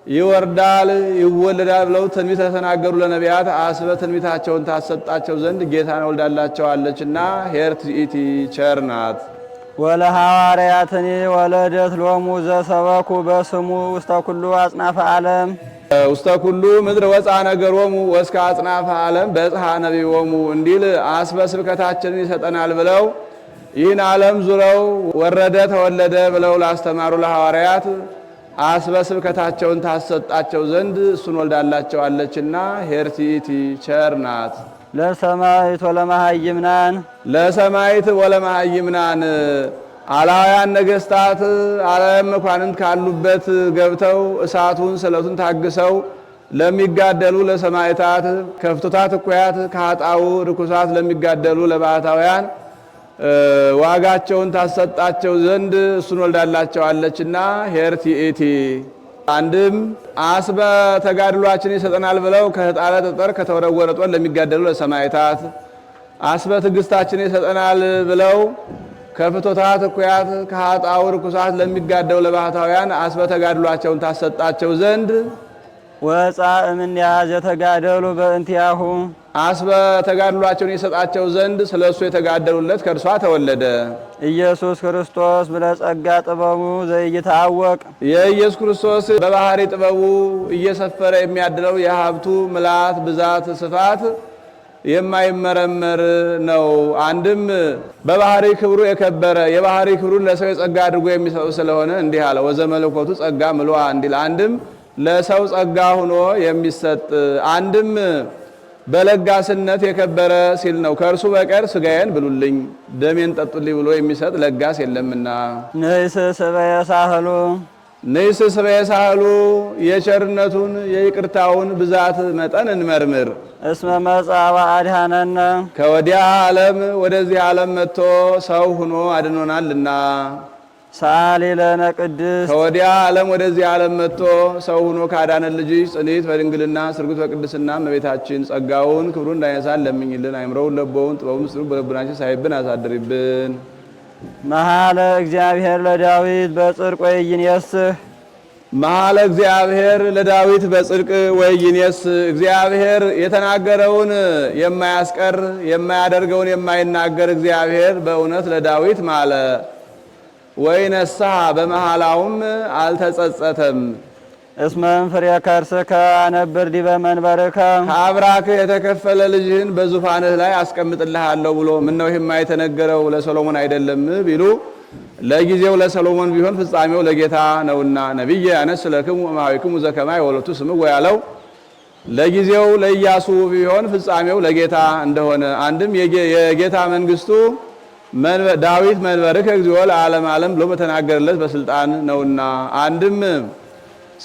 ይወርዳል ይወለዳል ብለው ትንቢት ተናገሩ ለነቢያት አስበ ትንቢታቸውን ታሰጣቸው ዘንድ ጌታን ወልዳላቸዋለችና ሄርት ኢቲ ቸርናት። ወለሐዋርያትኒ ወለደት ሎሙ ዘሰበኩ በስሙ ውስተ ኩሉ አጽናፈ ዓለም ውስተ ኩሉ ምድር ወፃ ነገሮሙ ወስከ አጽናፈ ዓለም በጽሐ ነቢዮሙ እንዲል አስበ ስብከታችንን ይሰጠናል ብለው ይህን ዓለም ዙረው ወረደ ተወለደ ብለው ላስተማሩ ለሐዋርያት አስበ ስብከታቸውን ታሰጣቸው ዘንድ እሱን ወልዳላቸዋለችና ሄርቲቲ ቸርናት። ለሰማዕት ወለመሃይምናን ለሰማዕት ወለመሃይምናን አላውያን ነገሥታት አላውያን መኳንንት ካሉበት ገብተው እሳቱን ስለቱን ታግሰው ለሚጋደሉ ለሰማዕታት ከፍቶታት እኩያት ከኃጣው ርኩሳት ለሚጋደሉ ለባሕታውያን ዋጋቸውን ታሰጣቸው ዘንድ እሱን ወልዳላቸዋለችና ሄርቲቲ። አንድም አስበ ተጋድሏችን ይሰጠናል ብለው ከተጣለ ጠጠር ከተወረወረ ጦር ለሚጋደሉ ለሰማዕታት አስበ ትዕግስታችን ይሰጠናል ብለው ከፍቶታት እኩያት ከኃጣው ርኩሳት ለሚጋደሉ ለባሕታውያን አስበ ተጋድሏቸውን ታሰጣቸው ዘንድ ወፃ እምኔሃ ዘተጋደሉ በእንቲአሁ አስበ ተጋድሏቸውን ይሰጣቸው ዘንድ ስለሱ የተጋደሉለት ከእርሷ ተወለደ። ኢየሱስ ክርስቶስ ብለጸጋ ጥበቡ ዘይታወቅ የኢየሱስ ክርስቶስ በባህሪ ጥበቡ እየሰፈረ የሚያድለው የሀብቱ ምላት ብዛት ስፋት የማይመረመር ነው። አንድም በባህሪ ክብሩ የከበረ የባህሪ ክብሩን ለሰው የጸጋ አድርጎ የሚሰጠው ስለሆነ እንዲህ አለ ወዘመለኮቱ ጸጋ ምሉአ እንዲል። አንድም ለሰው ጸጋ ሆኖ የሚሰጥ አንድም በለጋስነት የከበረ ሲል ነው። ከእርሱ በቀር ስጋዬን ብሉልኝ ደሜን ጠጡልኝ ብሎ የሚሰጥ ለጋስ የለምና። ንይስ ስበየ ሳህሉ የቸርነቱን የይቅርታውን ብዛት መጠን እንመርምር። እስመ መጽአ ወአድኀነነ ከወዲያ ዓለም ወደዚህ ዓለም መጥቶ ሰው ሆኖ አድኖናልና። ሰአሊ ለነ ቅድስት ከወዲያ ዓለም ወደዚህ ዓለም መጥቶ ሰው ሆኖ ካዳነን ልጅሽ ጽኒት በድንግልና ስርጉት በቅድስና እመቤታችን ጸጋውን ክብሩን እንዳይነሳን ለምኝልን። አይምረውን ለቦውን ጥበቡን ምስጢሩን በልቡናችን ሳይብን አሳድሪብን። መሐለ እግዚአብሔር ለዳዊት በጽድቅ ወይንየስህ መሐለ እግዚአብሔር ለዳዊት በጽድቅ ወይንየስህ እግዚአብሔር የተናገረውን የማያስቀር የማያደርገውን የማይናገር እግዚአብሔር በእውነት ለዳዊት ማለ። ወይነሳ በመሐላውም አልተጸጸተም። እስመ እምፍሬ ከርስከ አነብር ዲበ መንበርከ ከአብራክህ የተከፈለ ልጅህን በዙፋንህ ላይ አስቀምጥልሃለሁ ብሎ ምነው ይህማ የተነገረው ለሰሎሞን አይደለም ቢሉ ለጊዜው ለሰሎሞን ቢሆን ፍጻሜው ለጌታ ነውና ነቢየ አነስ ለክሙ እማዊክሙ ዘከማይ ወለቱ ስምዕ ያለው ለጊዜው ለኢያሱ ቢሆን ፍጻሜው ለጌታ እንደሆነ አንድም የጌታ መንግስቱ ዳዊት መንበርከ እግዚኦ ለዓለም ዓለም ብሎ በተናገረለት በስልጣን ነውና አንድም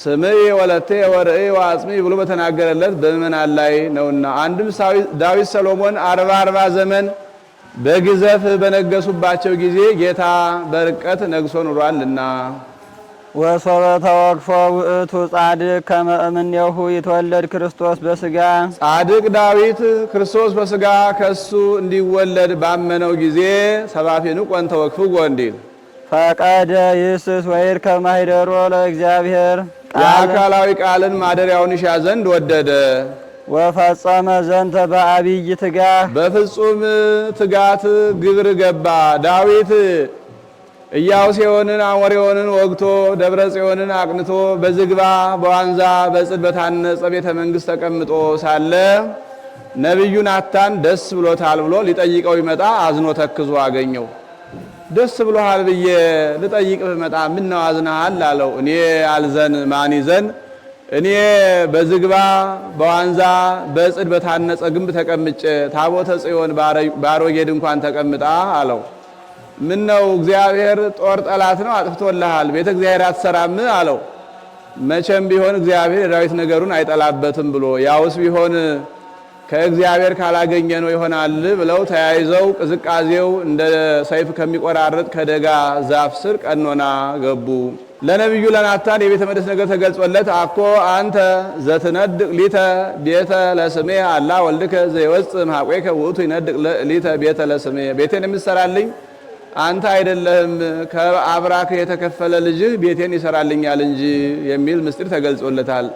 ስምዕ ወለቴ ወርእይ ወአጽሚ ብሎ በተናገረለት በምእመናን ላይ ነውና አንድም ዳዊት ሰሎሞን 40 ዘመን በግዘፍ በነገሱባቸው ጊዜ ጌታ በርቀት ነግሶ ኑሯልና። ወሶበ ተወክፎ ውእቱ ጻድቅ ከመ እምኔሁ ይትወለድ ክርስቶስ በስጋ ጻድቅ ዳዊት ክርስቶስ በስጋ ከሱ እንዲወለድ ባመነው ጊዜ ሰባፊኑ ቆን ተወክፍዎ እንዲል ፈቀደ ይስስ ወይርከብ ማኅደሮ ለእግዚአብሔር የአካላዊ ቃልን ማደሪያውን ይሻ ዘንድ ወደደ። ወፈጸመ ዘንተ በአብይ ትጋት በፍጹም ትጋት ግብር ገባ። ዳዊት ኢያቡስዮንን አሞሬዎንን ወግቶ ደብረ ጽዮንን አቅንቶ በዝግባ በዋንዛ በጽድ በታነጸ ቤተ መንግሥት ተቀምጦ ሳለ ነቢዩ ናታን ደስ ብሎታል ብሎ ሊጠይቀው ይመጣ አዝኖ ተክዞ አገኘው። ደስ ብሎሃል ብዬ ልጠይቅ ብመጣ ምን ነው አዝነሃል አለው። እኔ አልዘን ማን ይዘን? እኔ በዝግባ በዋንዛ በጽድ በታነጸ ግንብ ተቀምጬ ታቦተ ጽዮን ባሮጌ ድንኳን ተቀምጣ አለው። ምን ነው እግዚአብሔር ጦር ጠላት ነው አጥፍቶልሃል፣ ቤተ እግዚአብሔር አትሰራም አለው። መቼም ቢሆን እግዚአብሔር የዳዊት ነገሩን አይጠላበትም ብሎ ያውስ ቢሆን ከእግዚአብሔር ካላገኘ ነው ይሆናል ብለው ተያይዘው ቅዝቃዜው እንደ ሰይፍ ከሚቆራረጥ ከደጋ ዛፍ ስር ቀኖና ገቡ። ለነቢዩ ለናታን የቤተ መቅደስ ነገር ተገልጾለት አኮ አንተ ዘትነድቅ ሊተ ቤተ ለስሜ አላ ወልድከ ዘይወጽእ እምኀቆከ ውእቱ ይነድቅ ሊተ ቤተ ለስሜ፣ ቤቴን የምትሰራልኝ አንተ አይደለህም ከአብራክህ የተከፈለ ልጅህ ቤቴን ይሰራልኛል እንጂ የሚል ምስጢር ተገልጾለታል።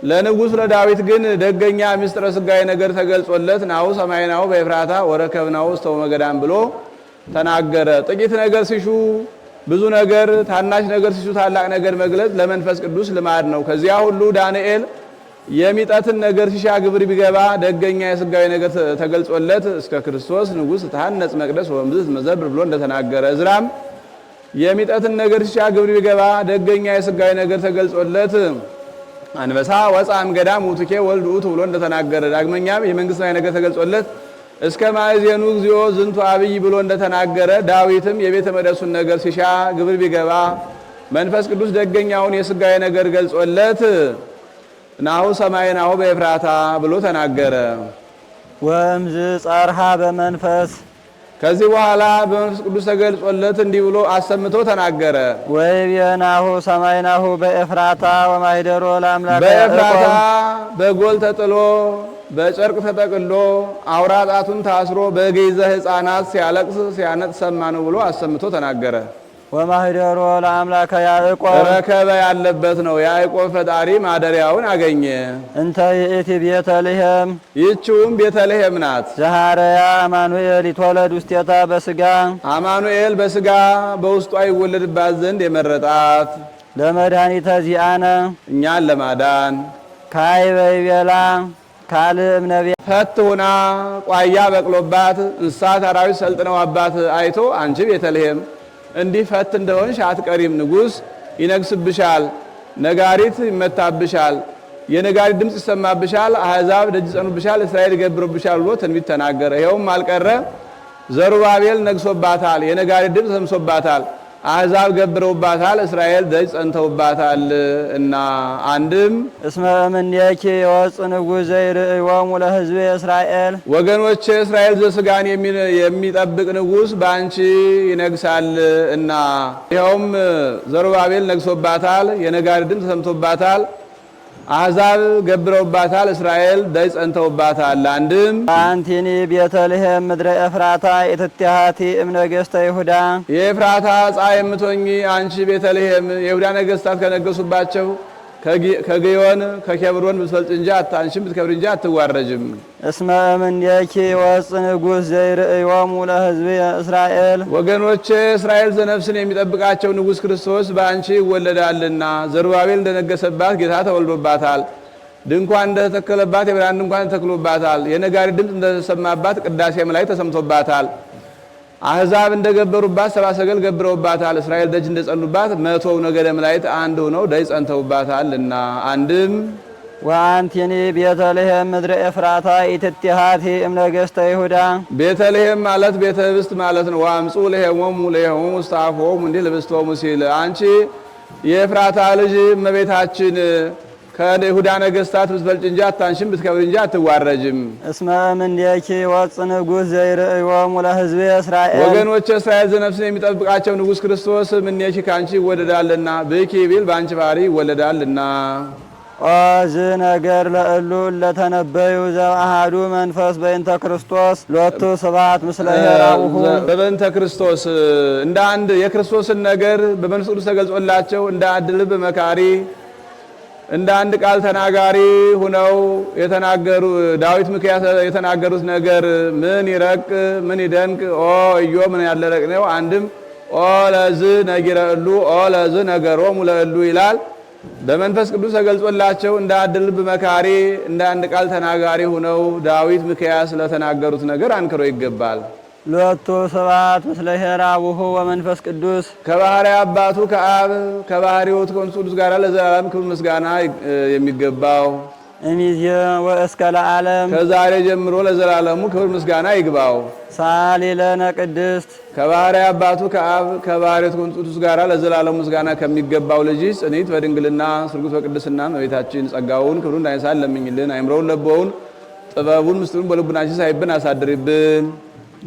ለንጉሥ ለዳዊት ግን ደገኛ ምስጢረ ሥጋዌ ነገር ተገልጾለት ናሁ ሰማይናሁ በኤፍራታ ወረከብናሁ ውስተ ወመገዳም ብሎ ተናገረ። ጥቂት ነገር ሲሹ ብዙ ነገር፣ ታናሽ ነገር ሲሹ ታላቅ ነገር መግለጽ ለመንፈስ ቅዱስ ልማድ ነው። ከዚያ ሁሉ ዳንኤል የሚጠትን ነገር ሲሻ ግብር ቢገባ ደገኛ የሥጋዌ ነገር ተገልጾለት እስከ ክርስቶስ ንጉሥ ተሐነጽ መቅደስ ወእምዝ መዘብር ብሎ እንደተናገረ፣ እዝራም የሚጠትን ነገር ሲሻ ግብር ቢገባ ደገኛ የሥጋዌ ነገር ተገልጾለት አንበሳ ወፃም ገዳም ውቱኬ ወልድ ውእቱ ብሎ እንደተናገረ፣ ዳግመኛም የመንግሥታዊ ነገር ተገልጾለት እስከ ማእዜኑ እግዚኦ ዝንቱ አብይ ብሎ እንደተናገረ፣ ዳዊትም የቤተ መቅደሱን ነገር ሲሻ ግብር ቢገባ መንፈስ ቅዱስ ደገኛውን የሥጋዌ ነገር ገልጾለት ናሁ ሰማይናሁ በኤፍራታ ብሎ ተናገረ። ወእምዝ ጸርሃ በመንፈስ፣ ከዚህ በኋላ በመንፈስ ቅዱስ ተገልጾለት እንዲህ ብሎ አሰምቶ ተናገረ። ወይቤናሁ ሰማይናሁ በኤፍራታ ወማይደሮ ለአምላከ በኤፍራታ በጎል ተጥሎ በጨርቅ ተጠቅሎ አውራ ጣቱን ታስሮ በገይዘ ሕፃናት ሲያለቅስ ሲያነጥስ ሰማነው ብሎ አሰምቶ ተናገረ። ወማህደሮ ለአምላከ ያዕቆብ፣ ረከበ ያለበት ነው። ያዕቆብ ፈጣሪ ማደሪያውን አገኘ። እንተ ይእቲ ቤተልሔም፣ ይህችውም ቤተልሔም ናት። ዘሐረያ አማኑኤል ይትወለድ ውስቴታ በሥጋ፣ አማኑኤል በሥጋ በውስጧ ይወለድባት ዘንድ የመረጣት ለመድኃኒተ ዚአነ፣ እኛን ለማዳን ካዕበ ይቤላ ካልእ እምነቢያት፣ ፈት ሆና ቋያ በቅሎባት እንስሳት አራዊት ሰልጥነው አባት አይቶ አንቺ ቤተልሔም እንዲህ ፈት እንደሆንሽ አትቀሪም፣ ንጉሥ ይነግስብሻል፣ ነጋሪት ይመታብሻል፣ የነጋሪት ድምፅ ይሰማብሻል፣ አሕዛብ ደጅ ይጸኑብሻል፣ እስራኤል ይገብሩብሻል ብሎ ትንቢት ተናገረ። ይኸውም አልቀረ፣ ዘሩባቤል ነግሶባታል፣ የነጋሪት ድምፅ ሰምሶባታል፣ አሕዛብ ገብረውባታል፣ እስራኤል ደጅ ጸንተውባታል። እና አንድም እስመ እምኔኪ የወፅእ ንጉሥ ዘይርእዮሙ ለሕዝቤ እስራኤል፣ ወገኖቼ እስራኤል ዘሥጋን የሚጠብቅ ንጉሥ በአንቺ ይነግሳል እና ይኸውም ዘሩባቤል ነግሶባታል፣ የነጋሪት ድምፅ ተሰምቶባታል፣ አሕዛብ ገብረውባታል፣ እስራኤል ደጅ ጸንተውባታል። አንድም አንቲኒ ቤተልሔም ምድረ ኤፍራታ ኢትትሃቲ እምነገሥተ ይሁዳ፣ የኤፍራታ ዕፃ የምትሆኚ አንቺ ቤተልሔም የይሁዳ ነገሥታት ከነገሱባቸው ከግዮን ከኬብሮን ብትበልጭ እንጂ አንቺም ብትከብሪ እንጂ አትዋረጅም። እስመ እምኔኪ የወፅእ ንጉሥ ዘይርእዮሙ ለሕዝቤ እስራኤል፣ ወገኖቼ እስራኤል ዘነፍስን የሚጠብቃቸው ንጉሥ ክርስቶስ በአንቺ ይወለዳልና። ዘሩባቤል እንደነገሰባት ጌታ ተወልዶባታል። ድንኳን እንደተተከለባት የብርሃን ድንኳን ተተክሎባታል። የነጋሪት ድምፅ እንደተሰማባት ቅዳሴ መላእክት ተሰምቶባታል። አሕዛብ እንደገበሩባት ሰብአ ሰገል ገብረውባታል። እስራኤል ደጅ እንደጸኑባት 100 ነገደ መላእክት አንድ ሆነው ደጅ ጸንተውባታል እና አንድም ወአንቲኒ ቤተልሔም ምድረ ኤፍራታ ኢትትሃቲ እምነገሥተ ይሁዳ፣ ቤተልሔም ማለት ቤተ ህብስት ማለት ነው። ወአምፁ ለሄሞሙ ለሄሞሙ ውስተ አፍሆሙ እንዲህ ልብስቶሙ ሲል አንቺ የኤፍራታ ልጅ እመቤታችን ከይሁዳ ነገሥታት ብትበልጭ እንጂ አታንሽም፣ ብትከብር እንጂ አትዋረጅም። እስመ እምኔኪ ወፅእ ንጉሥ ዘይርእዮሙ ለሕዝቤ እስራኤል፣ ወገኖች እስራኤል ዘነፍስን የሚጠብቃቸው ንጉሥ ክርስቶስ እምኔኪ ካንቺ ይወለዳልና፣ ብኪ ቢል በአንቺ ባህሪ ይወለዳልና። ኦዝ ነገር ለእሉ ለተነበዩ ዘአሐዱ መንፈስ በእንተ ክርስቶስ ሎቱ ስብሐት ምስለ ሄራውሁ። በእንተ ክርስቶስ እንደ አንድ የክርስቶስን ነገር በመንፈስ ቅዱስ ተገልጾላቸው እንደ አንድ ልብ መካሪ እንደ አንድ ቃል ተናጋሪ ሁነው የተናገሩ ዳዊት ሚክያስ የተናገሩት ነገር ምን ይረቅ ምን ይደንቅ ኦ እዮ ምን ያለረቅ ነው። አንድም ኦ ለዝ ነጊረ እሉ ኦ ለዝ ነገሮሙ ለእሉ ይላል። በመንፈስ ቅዱስ ተገልጾላቸው እንደ አንድ ልብ መካሪ እንደ አንድ ቃል ተናጋሪ ሁነው ዳዊት ሚክያስ ለተናገሩት ነገር አንክሮ ይገባል። ሎቱ ስብሐት ምስለ ሄራውሁ ወመንፈስ ቅዱስ ከባህሪ አባቱ ከአብ ከባህሪ ሕይወት ከመንፈስ ቅዱስ ጋር ለዘላለም ክብር ምስጋና የሚገባው እምይእዜ ወእስከ ለዓለም ከዛሬ ጀምሮ ለዘላለሙ ክብር ምስጋና ይግባው። ሳሊ ለነ ቅድስት ከባህሪ አባቱ ከአብ ከባህሪ ሕይወት ከመንፈስ ቅዱስ ጋር ለዘላለሙ ምስጋና ከሚገባው ልጅ ጽኒት በድንግልና ስርጉት በቅድስና እመቤታችን ጸጋውን ክብሩን እንዳይነሳን ለምኝልን። አይምሮውን ለቦውን ጥበቡን ምስጢሩን በልቡናችን ሳይብን አሳድሪብን።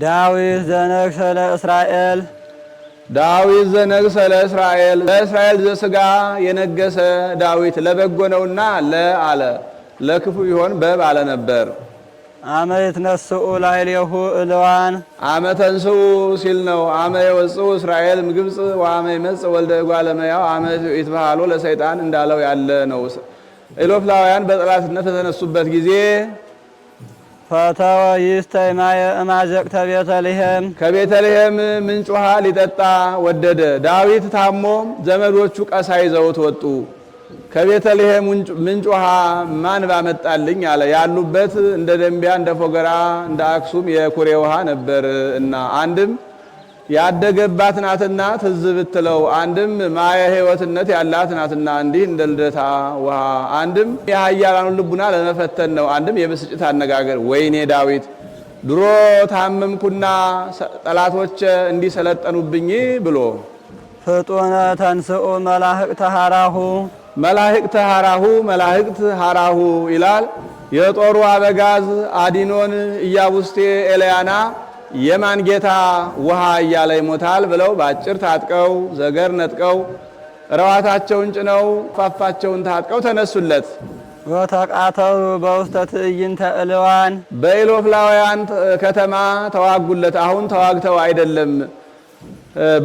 ዳዊት ዘነግሠ ለእስራኤል ዳዊት ዘነግሠ ለእስራኤል ለእስራኤል ዘሥጋ የነገሰ ዳዊት ለበጎ ነውና ለአለ ለክፉ ቢሆን በባለ ነበር። አመ ይትነስኡ ላዕሌሁ እልዋን አመ ተንሥኡ ሲል ነው። አመ የወፅኡ እስራኤል እምግብፅ ወአመ ይመጽእ ወልደ እጓለ እመሕያው አመ ይትበሃሎ ለሰይጣን እንዳለው ያለ ነው። ኢሎፍላውያን በጠላትነት በተነሱበት ጊዜ ፈተወ ይስተይ ማየ እማዘቅተ ቤተልሔም ከቤተልሔም ምንጭ ውሃ ሊጠጣ ወደደ። ዳዊት ታሞ ዘመዶቹ ቀሳ ይዘውት ወጡ። ከቤተልሔም ምንጭ ውሃ ማን ባመጣልኝ አለ። ያሉበት እንደ ደንቢያ እንደ ፎገራ እንደ አክሱም የኩሬ ውሃ ነበር እና አንድም ያደገባት ናትና ትዝ ብትለው፣ አንድም ማየ ሕይወትነት ያላት ናትና እንዲህ እንደ ልደታ ውሃ፣ አንድም የኃያላኑን ልቡና ለመፈተን ነው። አንድም የብስጭት አነጋገር ወይኔ ዳዊት ድሮ ታመምኩና ጠላቶች እንዲሰለጠኑብኝ ብሎ ፍጡነ ተንሥኡ መላእክተ ሀራሁ መላእክተ ሀራሁ መላእክት ሀራሁ ይላል። የጦሩ አበጋዝ አዲኖን ኢያቡስቴ ኤልያና የማን ጌታ ውሃ እያለ ይሞታል ብለው በአጭር ታጥቀው ዘገር ነጥቀው ረዋታቸውን ጭነው ፋፋቸውን ታጥቀው ተነሱለት። ወተቃተሉ በውስተ ትዕይንተ እልዋን በኢሎፍላውያን ከተማ ተዋጉለት። አሁን ተዋግተው አይደለም፣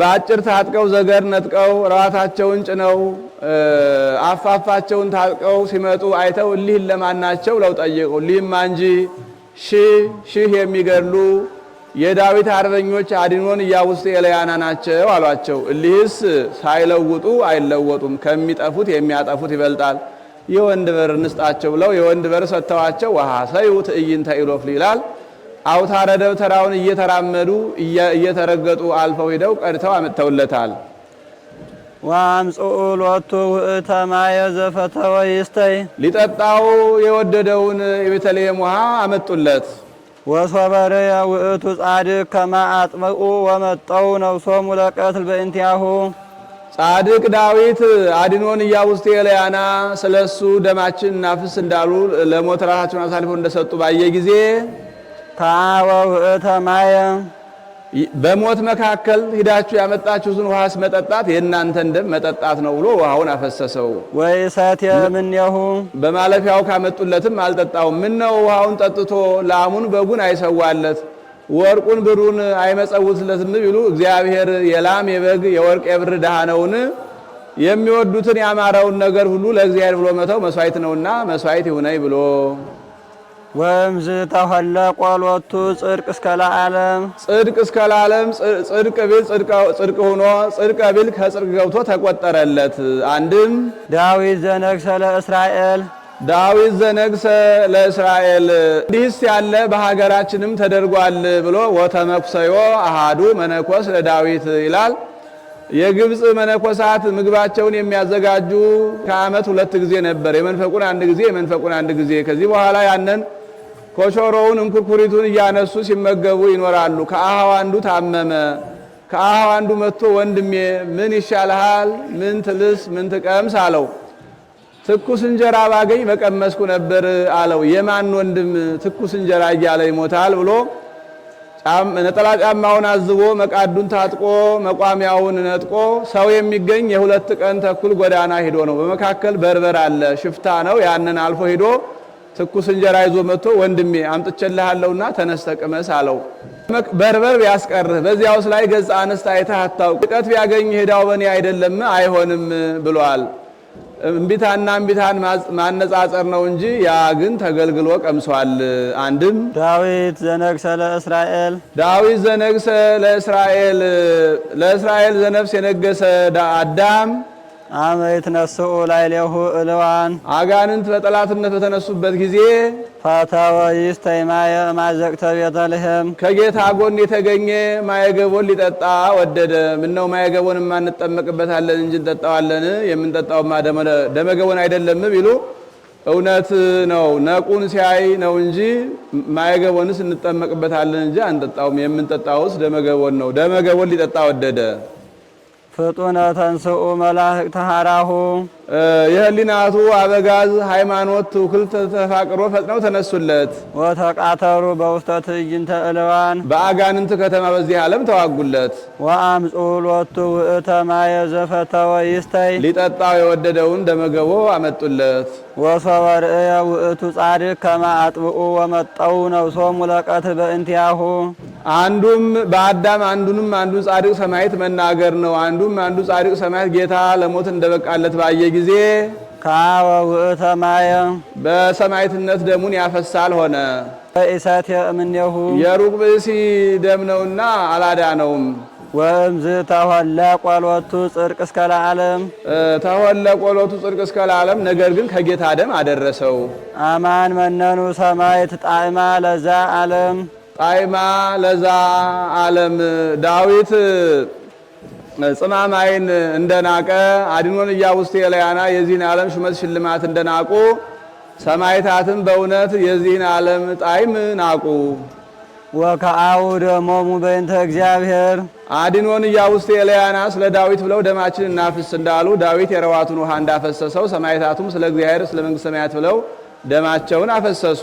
በአጭር ታጥቀው ዘገር ነጥቀው ረዋታቸውን ጭነው አፋፋቸውን ታጥቀው ሲመጡ አይተው እሊህ ለማናቸው ብለው ጠየቁ። እሊህማ እንጂ ሺህ የሚገድሉ የዳዊት አርበኞች አዲኖን ኢያቡስቴ ኤልያና ናቸው አሏቸው። እሊህስ ሳይለውጡ አይለወጡም፣ ከሚጠፉት የሚያጠፉት ይበልጣል፣ የወንድ በር እንስጣቸው ብለው የወንድ በር ሰጥተዋቸው ወሐሰዩ ትዕይንተ ኢሎፍሊ ይላል። አውታረ ደብተራውን እየተራመዱ እየተረገጡ አልፈው ሄደው ቀድተው አመጥተውለታል። ወአምጽኡ ሎቱ ውእተ ማየ ዘፈተወ ይስተይ ሊጠጣው የወደደውን የቤተልሔም ውሃ አመጡለት። ወሶበርየ ውእቱ ጻድቅ ከመ አጥምቁ ወመጠው ነፍሶሙ ለቀትል በእንቲአሁ ጻድቅ ዳዊት አዲኖን ኢያቡስቴ ኤልያና ስለሱ ደማችን እናፍስ እንዳሉ ለሞት ራሳቸውን አሳልፈው እንደሰጡ ባየ ጊዜ ከአወ ውእተ ማየ በሞት መካከል ሂዳችሁ ያመጣችሁትን ውሃስ መጠጣት የእናንተን ደም መጠጣት ነው ብሎ ውሃውን አፈሰሰው። ወይሰትየ እምኔሁ በማለፊያው ካመጡለትም አልጠጣውም። ምነው ውሃውን ጠጥቶ ላሙን በጉን አይሰዋለት ወርቁን ብሩን አይመጸውትለትም ቢሉ እግዚአብሔር የላም የበግ የወርቅ የብር ድሃ ነውን? የሚወዱትን ያማረውን ነገር ሁሉ ለእግዚአብሔር ብሎ መተው መስዋዕት ነውና መስዋዕት ይሁነኝ ብሎ ወእምዝ ተኸለቆ ሎቱ ጽድቅ እስከ ለዓለም ጽድቅ እስከ ለዓለም ጽድቅ ቢል ጽድቅ ሆኖ ጽድቅ ቢል ከጽድቅ ገብቶ ተቆጠረለት። አንድም ዳዊት ዘነግሠ ለእስራኤል ዳዊት ዘነግሠ ለእስራኤል እንዲህስ ያለ በሀገራችንም ተደርጓል ብሎ ወተመኩሰዮ አሃዱ መነኮስ ለዳዊት ይላል። የግብፅ መነኮሳት ምግባቸውን የሚያዘጋጁ ከዓመት 2 ጊዜ ነበር። የመንፈቁን አንድ ጊዜ የመንፈቁን አንድ ጊዜ። ከዚህ በኋላ ያንን ኮሾሮውን እንኩርኩሪቱን እያነሱ ሲመገቡ ይኖራሉ። ከአሃው አንዱ ታመመ። ከአሃው አንዱ መጥቶ ወንድሜ ምን ይሻልሃል? ምን ትልስ ምን ትቀምስ አለው። ትኩስ እንጀራ ባገኝ በቀመስኩ ነበር አለው። የማን ወንድም ትኩስ እንጀራ እያለ ይሞታል ብሎ ነጠላ ጫማውን አዝቦ መቃዱን ታጥቆ መቋሚያውን ነጥቆ ሰው የሚገኝ የ2 ቀን ተኩል ጎዳና ሂዶ ነው። በመካከል በርበር አለ፣ ሽፍታ ነው። ያንን አልፎ ሂዶ ትኩስ እንጀራ ይዞ መጥቶ ወንድሜ አምጥቼልሃለሁና ተነስተህ ቅመስ አለው። በርበር ቢያስቀርህ በዚያውስ ላይ ገጸ አንስት አይተህ አታውቅ፣ ርቀት ቢያገኝ ሄዳው በኔ አይደለም አይሆንም ብሏል። እምቢታና እምቢታን ማነጻጸር ነው እንጂ ያ ግን ተገልግሎ ቀምሷል። አንድም ዳዊት ዘነግሠ ለእስራኤል ዳዊት ዘነግሠ ለእስራኤል ለእስራኤል ዘነፍስ የነገሰ አዳም አመ ይትነስኡ ላዕሌሁ እልዋን አጋንንት በጠላትነት በተነሱበት ጊዜ ፈተወ ይስተይ ማየ እማዘቅተ ቤተልሔም ከጌታ ጎን የተገኘ ማየገቦን ሊጠጣ ወደደ። ምነው ማየገቦን እንጠመቅበታለን እንጂ እንጠጣዋለን? የምንጠጣውማ ደመገቦን አይደለም ቢሉ እውነት ነው። ነቁን ሲያይ ነው እንጂ ማየገቦንስ እንጠመቅበታለን እንጂ አንጠጣውም። የምንጠጣውስ ደመገቦን ነው። ደመገቦን ሊጠጣ ወደደ። ፍጡነ ተንሥኡ መላእክተ ሀራሁ የህሊናቱ አበጋዝ ሃይማኖት ትውክል ተፋቅሮ ፈጥነው ተነሱለት። ወተቃተሩ በውስተ ትዕይንተ እልዋን በአጋንንት ከተማ በዚህ ዓለም ተዋጉለት። ወአምጹ ሎቱ ውእተ ማየ ዘፈተወ ይስተይ ሊጠጣው የወደደውን ደመገቦ አመጡለት። ወሶበ ርእየ ውእቱ ጻድቅ ከመ አጥብኡ ወመጠው ነፍሶሙ ለቀትል በእንቲአሁ አንዱም በአዳም አንዱንም አንዱ ጻድቅ ሰማዕት መናገር ነው። አንዱም አንዱ ጻድቅ ሰማዕት ጌታ ለሞት እንደበቃለት ባየ ጊዜ ካወ ውእተ ማየ በሰማዕትነት ደሙን ያፈሳል ሆነ። በኢሰት የእምኔሁ የሩቅ ብእሲ ደም ነውና አላዳነውም። ወእምዝ ተወለቆ ሎቱ ጽድቅ እስከ ለዓለም ተወለቆ ሎቱ ጽድቅ እስከ ለዓለም ነገር ግን ከጌታ ደም አደረሰው። አማን መነኑ ሰማዕት ጣዕማ ለዛ ዓለም ጣዕማ ለዛ ዓለም ዳዊት ጽማማይን እንደናቀ አድኖን ኢያቡስቴ ኤልያና የዚህን ዓለም ሹመት ሽልማት እንደናቁ ሰማዕታትም በእውነት የዚህን ዓለም ጣዕም ናቁ። ወከአው ደሞሙ በእንተ እግዚአብሔር አድኖን ኢያቡስቴ ኤልያና ስለ ዳዊት ብለው ደማችን እናፍስ እንዳሉ ዳዊት የረዋቱን ውሃ እንዳፈሰሰው ሰማዕታቱም ስለ እግዚአብሔር ስለ መንግሥተ ሰማያት ብለው ደማቸውን አፈሰሱ።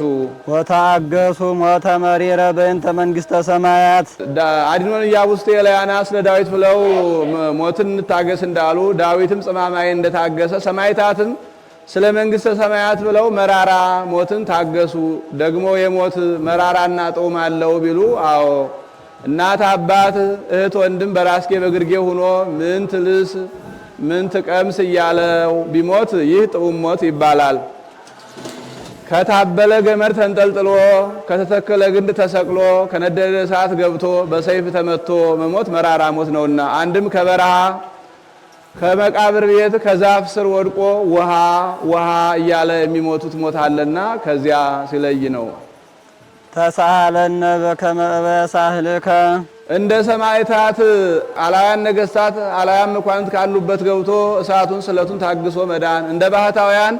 ወታገሱ ሞተ መሪረ በእንተ መንግሥተ ሰማያት አድኖን ኢያቡስቴ ኤልያና ስለ ዳዊት ብለው ሞትን እንታገስ እንዳሉ ዳዊትም ጽማማይ እንደታገሰ ሰማዕታትም ስለ መንግሥተ ሰማያት ብለው መራራ ሞትን ታገሱ። ደግሞ የሞት መራራና ጦም አለው ቢሉ አዎ እናት አባት እህት ወንድም በራስጌ በግርጌ ሆኖ ምን ትልስ ምን ትቀምስ እያለው ቢሞት ይህ ጥዑም ሞት ይባላል። ከታበለ ገመድ ተንጠልጥሎ ከተተከለ ግንድ ተሰቅሎ ከነደደ እሳት ገብቶ በሰይፍ ተመቶ መሞት መራራ ሞት ነውና አንድም ከበረሃ ከመቃብር ቤት ከዛፍ ስር ወድቆ ውሃ ውሃ እያለ የሚሞቱት ሞት አለና ከዚያ ሲለይ ነው። ተሳሃለነ በከመ እበሳህልከ እንደ ሰማዕታት አላያን ነገሥታት አላያን መኳንንት ካሉበት ገብቶ እሳቱን ስለቱን ታግሶ መዳን እንደ ባህታውያን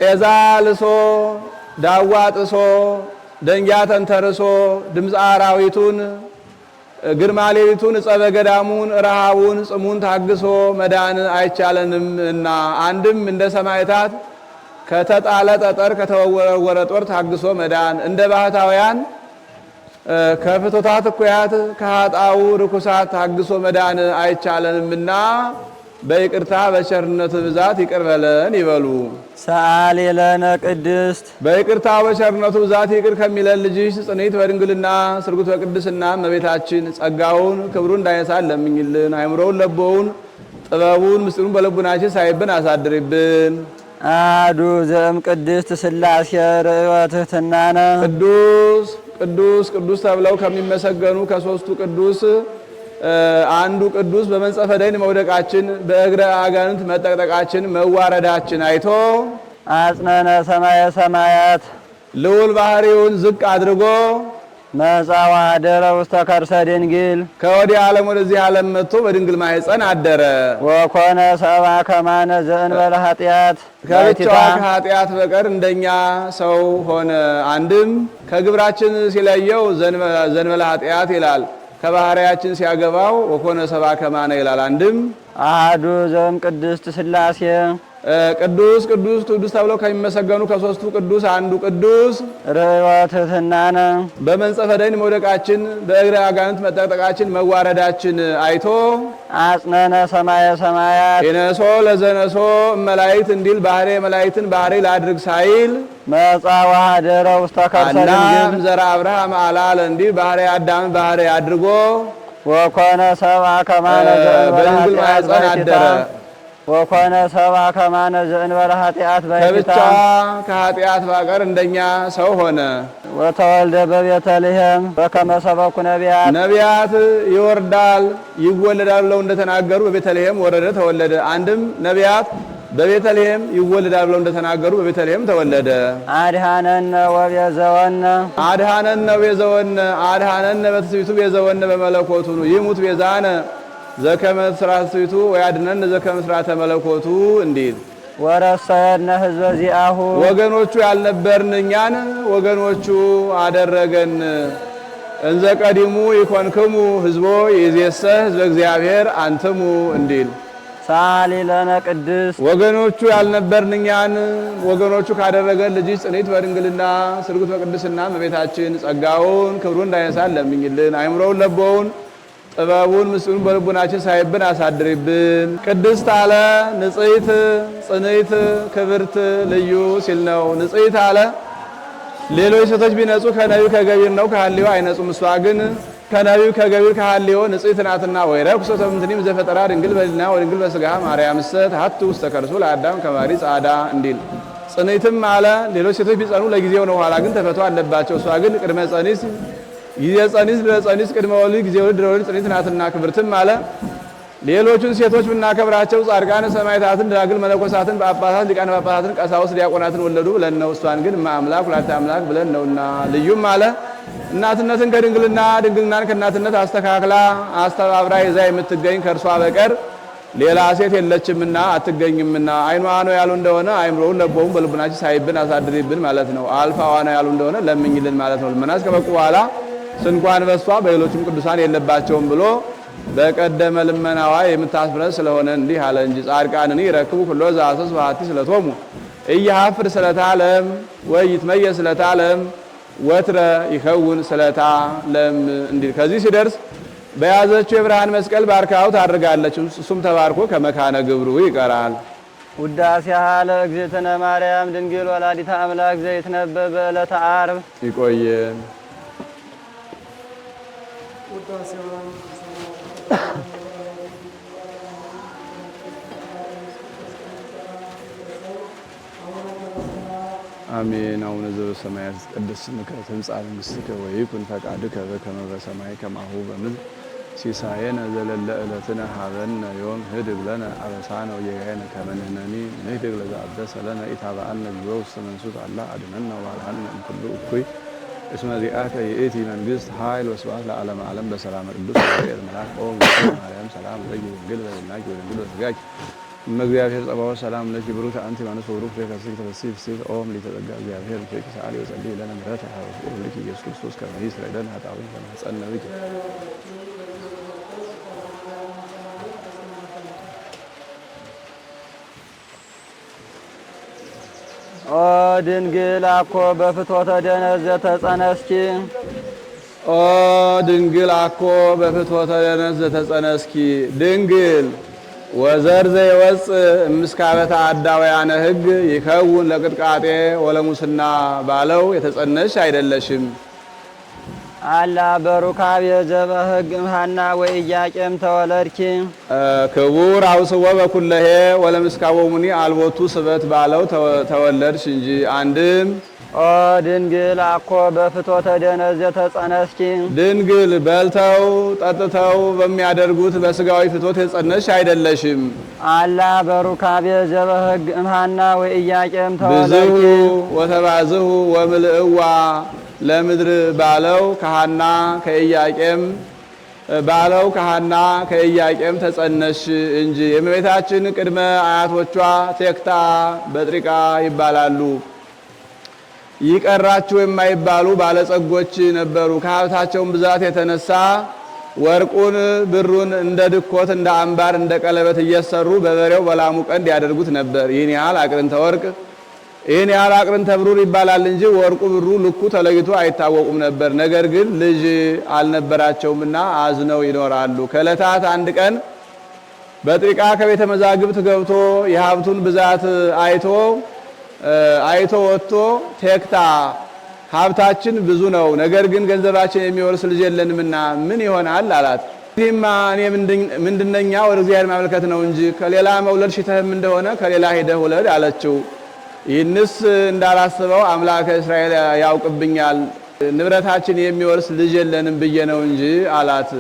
ጤዛ ልሶ ዳዋ ጥሶ ደንጊያ ተንተርሶ ድምፀ አራዊቱን ግርማ ሌሊቱን ጸበ ገዳሙን ረሃቡን ጽሙን ታግሶ መዳን አይቻለንም እና አንድም እንደ ሰማዕታት ከተጣለ ጠጠር ከተወረወረ ጦር ታግሶ መዳን እንደ ባህታውያን ከፍቶታት እኩያት ከኃጣው ርኩሳት ታግሶ መዳን አይቻለንምና በይቅርታ በቸርነት ብዛት ይቅር በለን ይበሉ። ሰአሊ ለነ ቅድስት በይቅርታ በቸርነቱ ብዛት ይቅር ከሚለን ልጅሽ ጽኔት በድንግልና ስርጉት በቅድስና እመቤታችን ጸጋውን ክብሩን እንዳይነሳን ለምኝልን። አእምሮውን ለቦውን ጥበቡን ምስጢሩን በልቡናችን ሳይብን አሳድሪብን። አሐዱ ዘእም ቅድስት ሥላሴ ርእዮትህትናነ ቅዱስ ቅዱስ ቅዱስ ተብለው ከሚመሰገኑ ከሦስቱ ቅዱስ አንዱ ቅዱስ በመንጸፈ ደይን መውደቃችን በእግረ አጋንንት መጠቅጠቃችን መዋረዳችን አይቶ አጽነነ ሰማየ ሰማያት ልዑል ባህሪውን ዝቅ አድርጎ መጻ ወአደረ ውስተ ከርሰ ድንግል ከወዲህ ዓለም ወደዚህ ዓለም መጥቶ በድንግል ማኅፀን አደረ። ወኮነ ሰብአ ከማነ ዘእንበለ ኃጢአት ከብቻዋ ከኃጢአት በቀር እንደኛ ሰው ሆነ። አንድም ከግብራችን ሲለየው ዘእንበለ ኃጢአት ይላል። ከባህሪያችን ሲያገባው ወኮነ ሰብአ ከማነ ይላል። አንድም አሐዱ ዘእም ቅድስት ሥላሴ ቅዱስ ቅዱስ ቅዱስ ተብለው ከሚመሰገኑ ከሦስቱ ቅዱስ አንዱ ቅዱስ ርእዮትህትናነ በመንጸፈ ደይን መውደቃችን በእግረ አጋንንት መጠቅጠቃችን መዋረዳችን አይቶ አጽነነ ሰማየ ሰማያት የነሶ ለዘነሶ መላእክት እንዲል ባህሪ መላእክትን ባህሪ ላድርግ ሳይል መጻ ወአደረ ውስተ ከርሰ አናም ድንግል ዘራ አብርሃም አላለ እንዲል ባህሪ አዳም ባህሪ አድርጎ ወኮነ ሰብአ ከማነ ዘእንበለ በድንግል ኃጢአት ማኅፀን አደረ። ወኮነ ሰብአ ከማነ ዘእንበለ ኃጢአት በይታ ከብቻዋ ከኃጢአት በቀር እንደኛ ሰው ሆነ። ወተወልደ በቤተልሔም በከመ ሰበኩ ነቢያት ነቢያት ይወርዳል ይወለዳል ብለው እንደተናገሩ በቤተልሔም ወረደ ተወለደ። አንድም ነቢያት በቤተልሔም ይወለዳል ብለው እንደተናገሩ በቤተልሔም ተወለደ። አድኃነነ ወቤዘወነ አድኃነነ ቤዘወነ አድኃነነ በትስብእቱ ቤዘወነ በመለኮቱ ይሙት ቤዛነ ዘከመ ሥርዓተ ትስብእቱ ወያድኅነነ ዘከመ ሥርዓተ መለኮቱ እንዲል ወረሰየነ ሕዝበ ዚአሁ ወገኖቹ ያልነበርን እኛን ወገኖቹ አደረገን። እንዘ ቀዲሙ ይኮንክሙ ሕዝቦ ይእዜሰ ሕዝበ እግዚአብሔር አንትሙ እንዲል ሳሊ ለነ ቅድስት ወገኖቹ ያልነበርን እኛን ወገኖቹ ካደረገን ልጅ ጽኔት በድንግልና ስርጉት በቅድስና እመቤታችን ጸጋውን ክብሩን እንዳይነሳን ለምኝልን። አይምሮውን ለቦውን ጥበቡን ምስሉን በልቡናችን ሳይብን አሳድሪብን። ቅድስት አለ ንጽሕት ጽንዕት ክብርት ልዩ ሲል ነው። ንጽሕት አለ ሌሎች ሴቶች ቢነጹ ከነቢብ ከገቢር ነው ከሐልዮ አይነጹም። እሷ ግን ከነቢብ ከገቢር ከሐልዮ ንጽሕት ናትና። ወይረኩሰ እምትኒም ዘፈጠራ ድንግል በሊና ወድንግል በሥጋ ማርያም ሰት ሀቱ ውስተ ከርሱ ለአዳም ከማሪ ጻዳ እንዲል። ጽንዕትም አለ ሌሎች ሴቶች ቢጸኑ ለጊዜው ነው፣ ኋላ ግን ተፈቶ አለባቸው። እሷ ግን ቅድመ ጸኒስ ጊዜ ጸኒስ ለጸኒስ ቅድመ ወሊድ ጊዜ ወሊድ ለወሊድ ጽንዕት ናትና። ክብርትም አለ ሌሎቹን ሴቶች ብናከብራቸው ጻድቃን ሰማዕታትን ደናግል መነኮሳትን ጳጳሳት ሊቃነ ጳጳሳትን ቀሳውስት ዲያቆናትን ወለዱ ብለን ነው። እሷን ግን አምላክ ወላዲተ አምላክ ብለን ነውና። ልዩም አለ እናትነትን ከድንግልና ድንግልናን ከእናትነት አስተካክላ አስተባብራ ይዛ የምትገኝ ከእርሷ በቀር ሌላ ሴት የለችምና አትገኝምና። አይኗ ነው ያሉ እንደሆነ አይምሮውን ለቦውን በልቡናችን ሳይብን አሳድሪብን ማለት ነው። አልፋዋ ነው ያሉ እንደሆነ ለምኝልን ማለት ነው። ልመናስ ከበቁ በኋላ ስንኳን በሷ በሌሎችም ቅዱሳን የለባቸውም ብሎ በቀደመ ልመናዋ የምታስብረን ስለሆነ እንዲህ አለ እንጂ። ጻድቃንኒ ይረክቡ ኩሎ ዘአሰስ በሐቲ ስለቶሙ ኢያሐፍር ስለታ ለም ወይትመየ ስለታ ለም ወትረ ይከውን ስለታ ለም እንዲል። ከዚህ ሲደርስ በያዘችው የብርሃን መስቀል ባርካው ታድርጋለች። እሱም ተባርኮ ከመካነ ግብሩ ይቀራል። ውዳሴሃ ለእግዝእትነ ማርያም ድንግል ወላዲተ አምላክ ዘይትነበብ በዕለተ ዓርብ። ይቆየን። አሜን። አቡነ ዘበሰማያት ይትቀደስ ስምከ ትምጻእ መንግሥትከ ወይኩን ፈቃድከ በከመ በሰማይ ከማሁ በምድር ሲሳየነ ዘለለ ዕለትነ ሀበነ ዮም ህድግ ለነ አበሳነ ወጌጋየነ ከመ ንሕነኒ ንህድግ ለዘአበሰ ለነ ኢታብአነ እግዚኦ ውስተ መንሱት አላ አድኅነነ ወባልሐነ እምኩሉ እኩይ እስመ ዚአከ ይእቲ መንግሥት ኃይል ወስብሐት ለዓለመ ዓለም። በሰላም ቅዱስ ገብርኤል መልአክ ኦ ማርያም ሰላም ለኪ ድንግል በድናኪ ወድንግል በሥጋኪ እመእግዚአብሔር ጸባኦት ሰላም ለኪ ብሩክ አንቲ እምአንስት ወብሩክ ፍሬ ከርሥኪ ተፈሥሒ ፍሥሕት ኦ ምልዕተ እግዚአብሔር ምስሌኪ ሰአሊ ወጸልዪ ለነ ምሕረተ ኀበ ልኪ ኢየሱስ ክርስቶስ ከመ ይስረይ ለነ ኃጣውኢነ ከመ ሐፀነ ብኪ። ኦ ድንግል አኮ በፍትወተ ደነዝ ዘተጸነስኪ ኦ ድንግል አኮ በፍትወተ ደነዝ ዘተጸነስኪ ድንግል ወዘር ዘይወፅእ እምስካበተ አዳውያነ ሕግ ይከውን ለቅጥቃጤ ወለሙስና ባለው የተጸነስሽ አይደለሽም። አላ በሩካቤ ዘበሕግ እምሃና ወኢያቄም ተወለድኪ ክቡር አውስቦ በኩለሄ ወለምስካቦሙኒ አልቦቱ ስበት ባለው ተወለድሽ እንጂ። አንድም ኦ ድንግል አኮ በፍትወተ ደነዝ ዘተጸነስኪ ድንግል በልተው ጠጥተው በሚያደርጉት በስጋዊ ፍትወት የጸነስሽ አይደለሽም። አላ በሩካቤ ዘበሕግ እምሃና ወኢያቄም ተወለድኪ ብዙ ወተባዝሁ ወምልእዋ ለምድር ባለው ከሐና ከኢያቄም ባለው ከሐና ከኢያቄም ተጸነስሽ እንጂ። የእመቤታችን ቅድመ አያቶቿ ቴክታ በጥሪቃ ይባላሉ። ይቀራችሁ የማይባሉ ባለጸጎች ነበሩ። ከሀብታቸውም ብዛት የተነሳ ወርቁን ብሩን እንደ ድኮት እንደ አምባር እንደ ቀለበት እየሰሩ በበሬው በላሙ ቀንድ ያደርጉት ነበር። ይህን ያህል አቅርንተ ወርቅ ይህን ያህል አቅርንተ ብሩር ይባላል እንጂ ወርቁ ብሩ ልኩ ተለይቶ አይታወቁም ነበር። ነገር ግን ልጅ አልነበራቸውምና አዝነው ይኖራሉ። ከዕለታት አንድ ቀን በጥሪቃ ከቤተ መዛግብት ገብቶ የሀብቱን ብዛት አይቶ ወጥቶ ቴክታ ሀብታችን ብዙ ነው፣ ነገር ግን ገንዘባችን የሚወርስ ልጅ የለንምና ምን ይሆናል አላት። እኔማ እኔ ምንድነኛ ወደ እግዚአብሔር ማመልከት ነው እንጂ ከሌላ መውለድ ሽተህም እንደሆነ ከሌላ ሄደህ ውለድ አለችው። ይህንስ እንዳላስበው አምላከ እስራኤል ያውቅብኛል፣ ንብረታችን የሚወርስ ልጅ የለንም ብዬ ነው እንጂ አላት።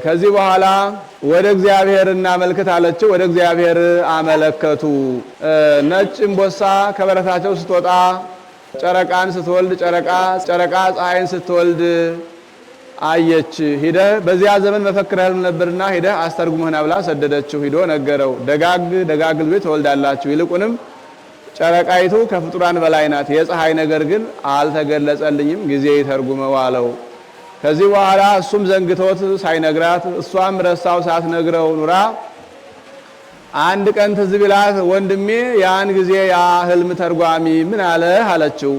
ከዚህ በኋላ ወደ እግዚአብሔር እናመልክት አለችው። ወደ እግዚአብሔር አመለከቱ። ነጭ እምቦሳ ከበረታቸው ስትወጣ ጨረቃን ስትወልድ ጨረቃ ፀሐይን ስትወልድ አየች። ሂደህ በዚያ ዘመን መፈክር ህልም ነበርና ሂደህ አስተርጉምህና ብላ ሰደደችው። ሂዶ ነገረው። ደጋግ ልጆች ትወልዳላችሁ፣ ይልቁንም ጨረቃይቱ ከፍጡራን በላይ ናት፣ የፀሐይ ነገር ግን አልተገለጸልኝም፣ ጊዜ ይተርጉመው አለው። ከዚህ በኋላ እሱም ዘንግቶት ሳይነግራት እሷም ረሳው ሳትነግረው ኑራ አንድ ቀን ትዝ ቢላት ወንድሜ ያን ጊዜ ያ ህልም ተርጓሚ ምን አለ አለችው።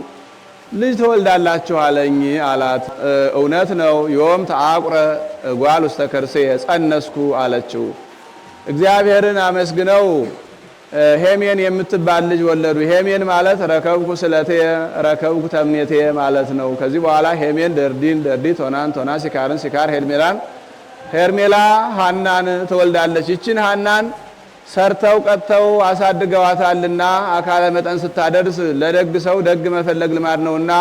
ልጅ ትወልዳላችሁ አለኝ አላት። እውነት ነው ዮም ተአቁረ እጓል ውስተ ከርሥየ ጸነስኩ አለችው። እግዚአብሔርን አመስግነው ሄሜን የምትባል ልጅ ወለዱ። ሄሜን ማለት ረከብኩ ስለቴ ረከብኩ ተምኔቴ ማለት ነው። ከዚህ በኋላ ሄሜን ደርዲን፣ ደርዲት ሆናን፣ ቶና ሲካርን፣ ሲካር ሄርሜላን፣ ሄርሜላ ሐናን ትወልዳለች። ይችን ሐናን ሰርተው ቀጥተው አሳድገዋታልና አካለ መጠን ስታደርስ ለደግ ሰው ደግ መፈለግ ልማድ ነውና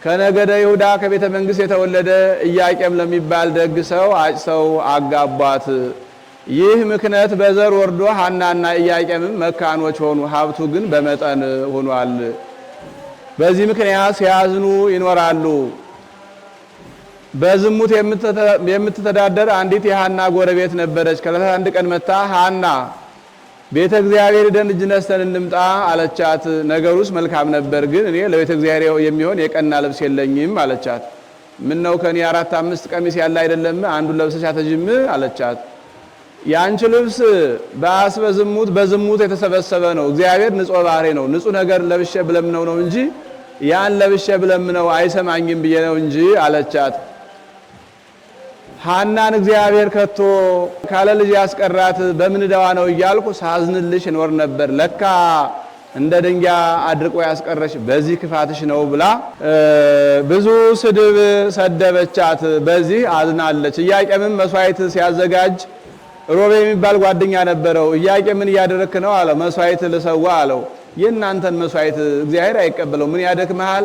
ከነገደ ይሁዳ ከቤተ መንግስት የተወለደ ኢያቄም ለሚባል ደግ ሰው አጭሰው አጋቧት። ይህ ምክንያት በዘር ወርዶ ሐናና ኢያቄምም መካኖች ሆኑ። ሀብቱ ግን በመጠን ሆኗል። በዚህ ምክንያት ሲያዝኑ ይኖራሉ። በዝሙት የምትተዳደር አንዲት የሐና ጎረቤት ነበረች። ከዕለታት አንድ ቀን መጣ ሐና ቤተ እግዚአብሔር ደን እጅ ነስተን እንምጣ አለቻት። ነገሩስ መልካም ነበር፣ ግን እኔ ለቤተ እግዚአብሔር የሚሆን የቀና ልብስ የለኝም አለቻት። ምን ነው ከኔ 4-5 ቀሚስ ያለ አይደለም አንዱን ለብሰሽ አትጅም አለቻት። ያንቺ ልብስ በዝሙት የተሰበሰበ ነው። እግዚአብሔር ንጹሕ ባህሪ ነው። ንጹሕ ነገር ለብሼ ብለምነው ነው እንጂ ያን ለብሼ ብለምነው አይሰማኝም ብዬ ነው እንጂ አለቻት። ሐናን እግዚአብሔር ከቶ ካለ ልጅ ያስቀራት በምን ዕዳዋ ነው እያልኩ ሳዝንልሽ እኖር ነበር። ለካ እንደ ድንጋይ አድርቆ ያስቀረሽ በዚህ ክፋትሽ ነው ብላ ብዙ ስድብ ሰደበቻት። በዚህ አዝናለች። ኢያቄምም መስዋዕት ሲያዘጋጅ ሮቤ የሚባል ጓደኛ ነበረው። ኢያቄም ምን እያደረክ ነው አለው። መስዋዕት ልሰዋ አለው። የእናንተን መስዋዕት እግዚአብሔር አይቀበለው፣ ምን ያደክመሃል?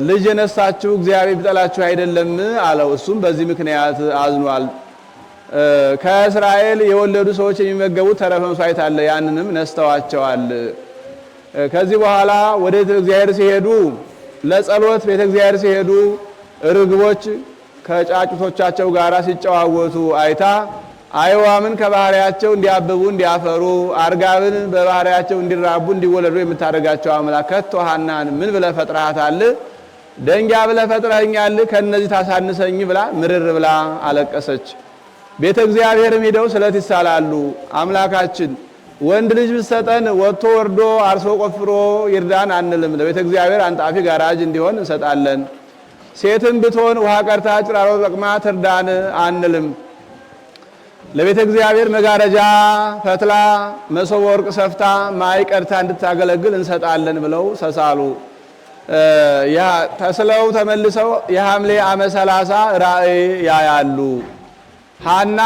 ልጅ የነሳችሁ እግዚአብሔር ቢጠላችሁ አይደለም አለው። እሱም በዚህ ምክንያት አዝኗል። ከእስራኤል የወለዱ ሰዎች የሚመገቡት ተረፈ መስዋዕት አለ፣ ያንንም ነስተዋቸዋል። ከዚህ በኋላ ወደ እግዚአብሔር ሲሄዱ ለጸሎት ቤተ እግዚአብሔር ሲሄዱ ርግቦች ከጫጩቶቻቸው ጋር ሲጨዋወቱ አይታ አይዋምን ከባህሪያቸው እንዲያብቡ እንዲያፈሩ አርጋብን በባህሪያቸው እንዲራቡ እንዲወለዱ የምታደርጋቸው አምላክ ከቶ ሐናን ምን ብለህ ፈጥረሃታል? ደንጊያ ብለህ ፈጥረኸኛል፣ ከነዚህ ታሳንሰኝ ብላ ምርር ብላ አለቀሰች። ቤተ እግዚአብሔርም ሄደው ስለት ይሳላሉ። አምላካችን ወንድ ልጅ ብትሰጠን ወጥቶ ወርዶ አርሶ ቆፍሮ ይርዳን አንልም፣ ለቤተ እግዚአብሔር አንጣፊ ጋራጅ እንዲሆን እንሰጣለን። ሴትም ብትሆን ውሃ ቀርታ ጭራሮ ጠቅማ ትርዳን አንልም፣ ለቤተ እግዚአብሔር መጋረጃ ፈትላ መሶበ ወርቅ ሰፍታ ማይ ቀርታ እንድታገለግል እንሰጣለን ብለው ተሳሉ። ተስለው ተመልሰው የሐምሌ ዓመት 30 ራእይ ያያሉ። ሐና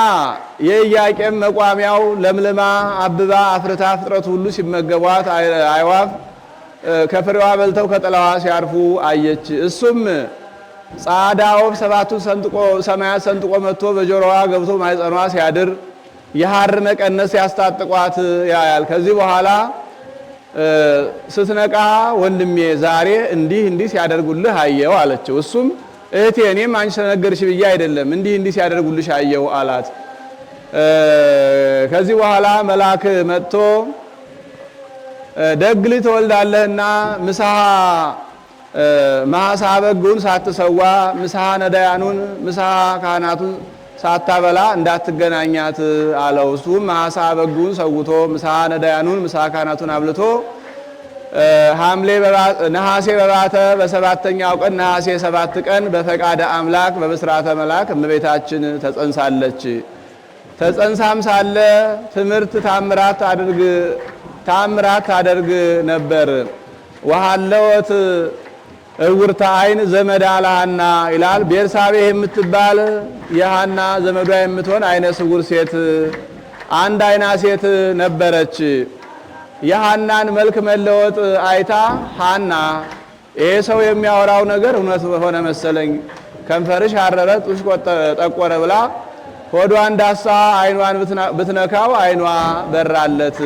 የኢያቄም መቋሚያው ለምልማ አብባ አፍርታ ፍጥረት ሁሉ ሲመገቧት አይዋፍ ከፍሬዋ በልተው ከጥላዋ ሲያርፉ አየች። እሱም ጻዳ ወፍ ሰባቱን ሰማያት ሰንጥቆ መጥቶ በጆሮዋ ገብቶ ማይጸኗ ሲያድር የሐር መቀነስ ሲያስታጥቋት ያያል። ከዚህ በኋላ ስትነቃ ወንድሜ ዛሬ እንዲህ ሲያደርጉልህ አየው አለችው። እሱም እህቴ እኔም አንቺ ተነገርሽ ብዬ አይደለም እንዲህ ሲያደርጉልሽ አየው አላት። ከዚህ በኋላ መልአክ መጥቶ ደግ ልጅ ትወልዳለህና ምሳሐ ማሳ በጉን ሳትሰዋ ምሳሐ ነዳያኑን ምሳሐ ካህናቱን ሳታበላ እንዳትገናኛት አለው። እሱም ማሳ በጉን ሰውቶ ምሳሐ ነዳያኑን ምሳሐ ካህናቱን አብልቶ ነሐሴ በባተ በሰባተኛው ቀን ነሐሴ 7 ቀን በፈቃደ አምላክ በብስራተ መልአክ እመቤታችን ተጸንሳለች። ተጸንሳም ሳለ ትምህርት ታምራት ታደርግ ነበር። ወሃለወት እውርታ አይን ዘመዳ ለሐና ይላል። ቤርሳቤህ የምትባል የሐና ዘመዷ የምትሆን አይነ ስውር ሴት አንድ አይና ሴት ነበረች። የሐናን መልክ መለወጥ አይታ ሐና ይሄ ሰው የሚያወራው ነገር እውነት ሆነ መሰለኝ፣ ከንፈርሽ አረረ ጡትሽ ጠቆረ ብላ ሆዷን ዳሳ አይኗን ብትነካው አይኗ በራለት።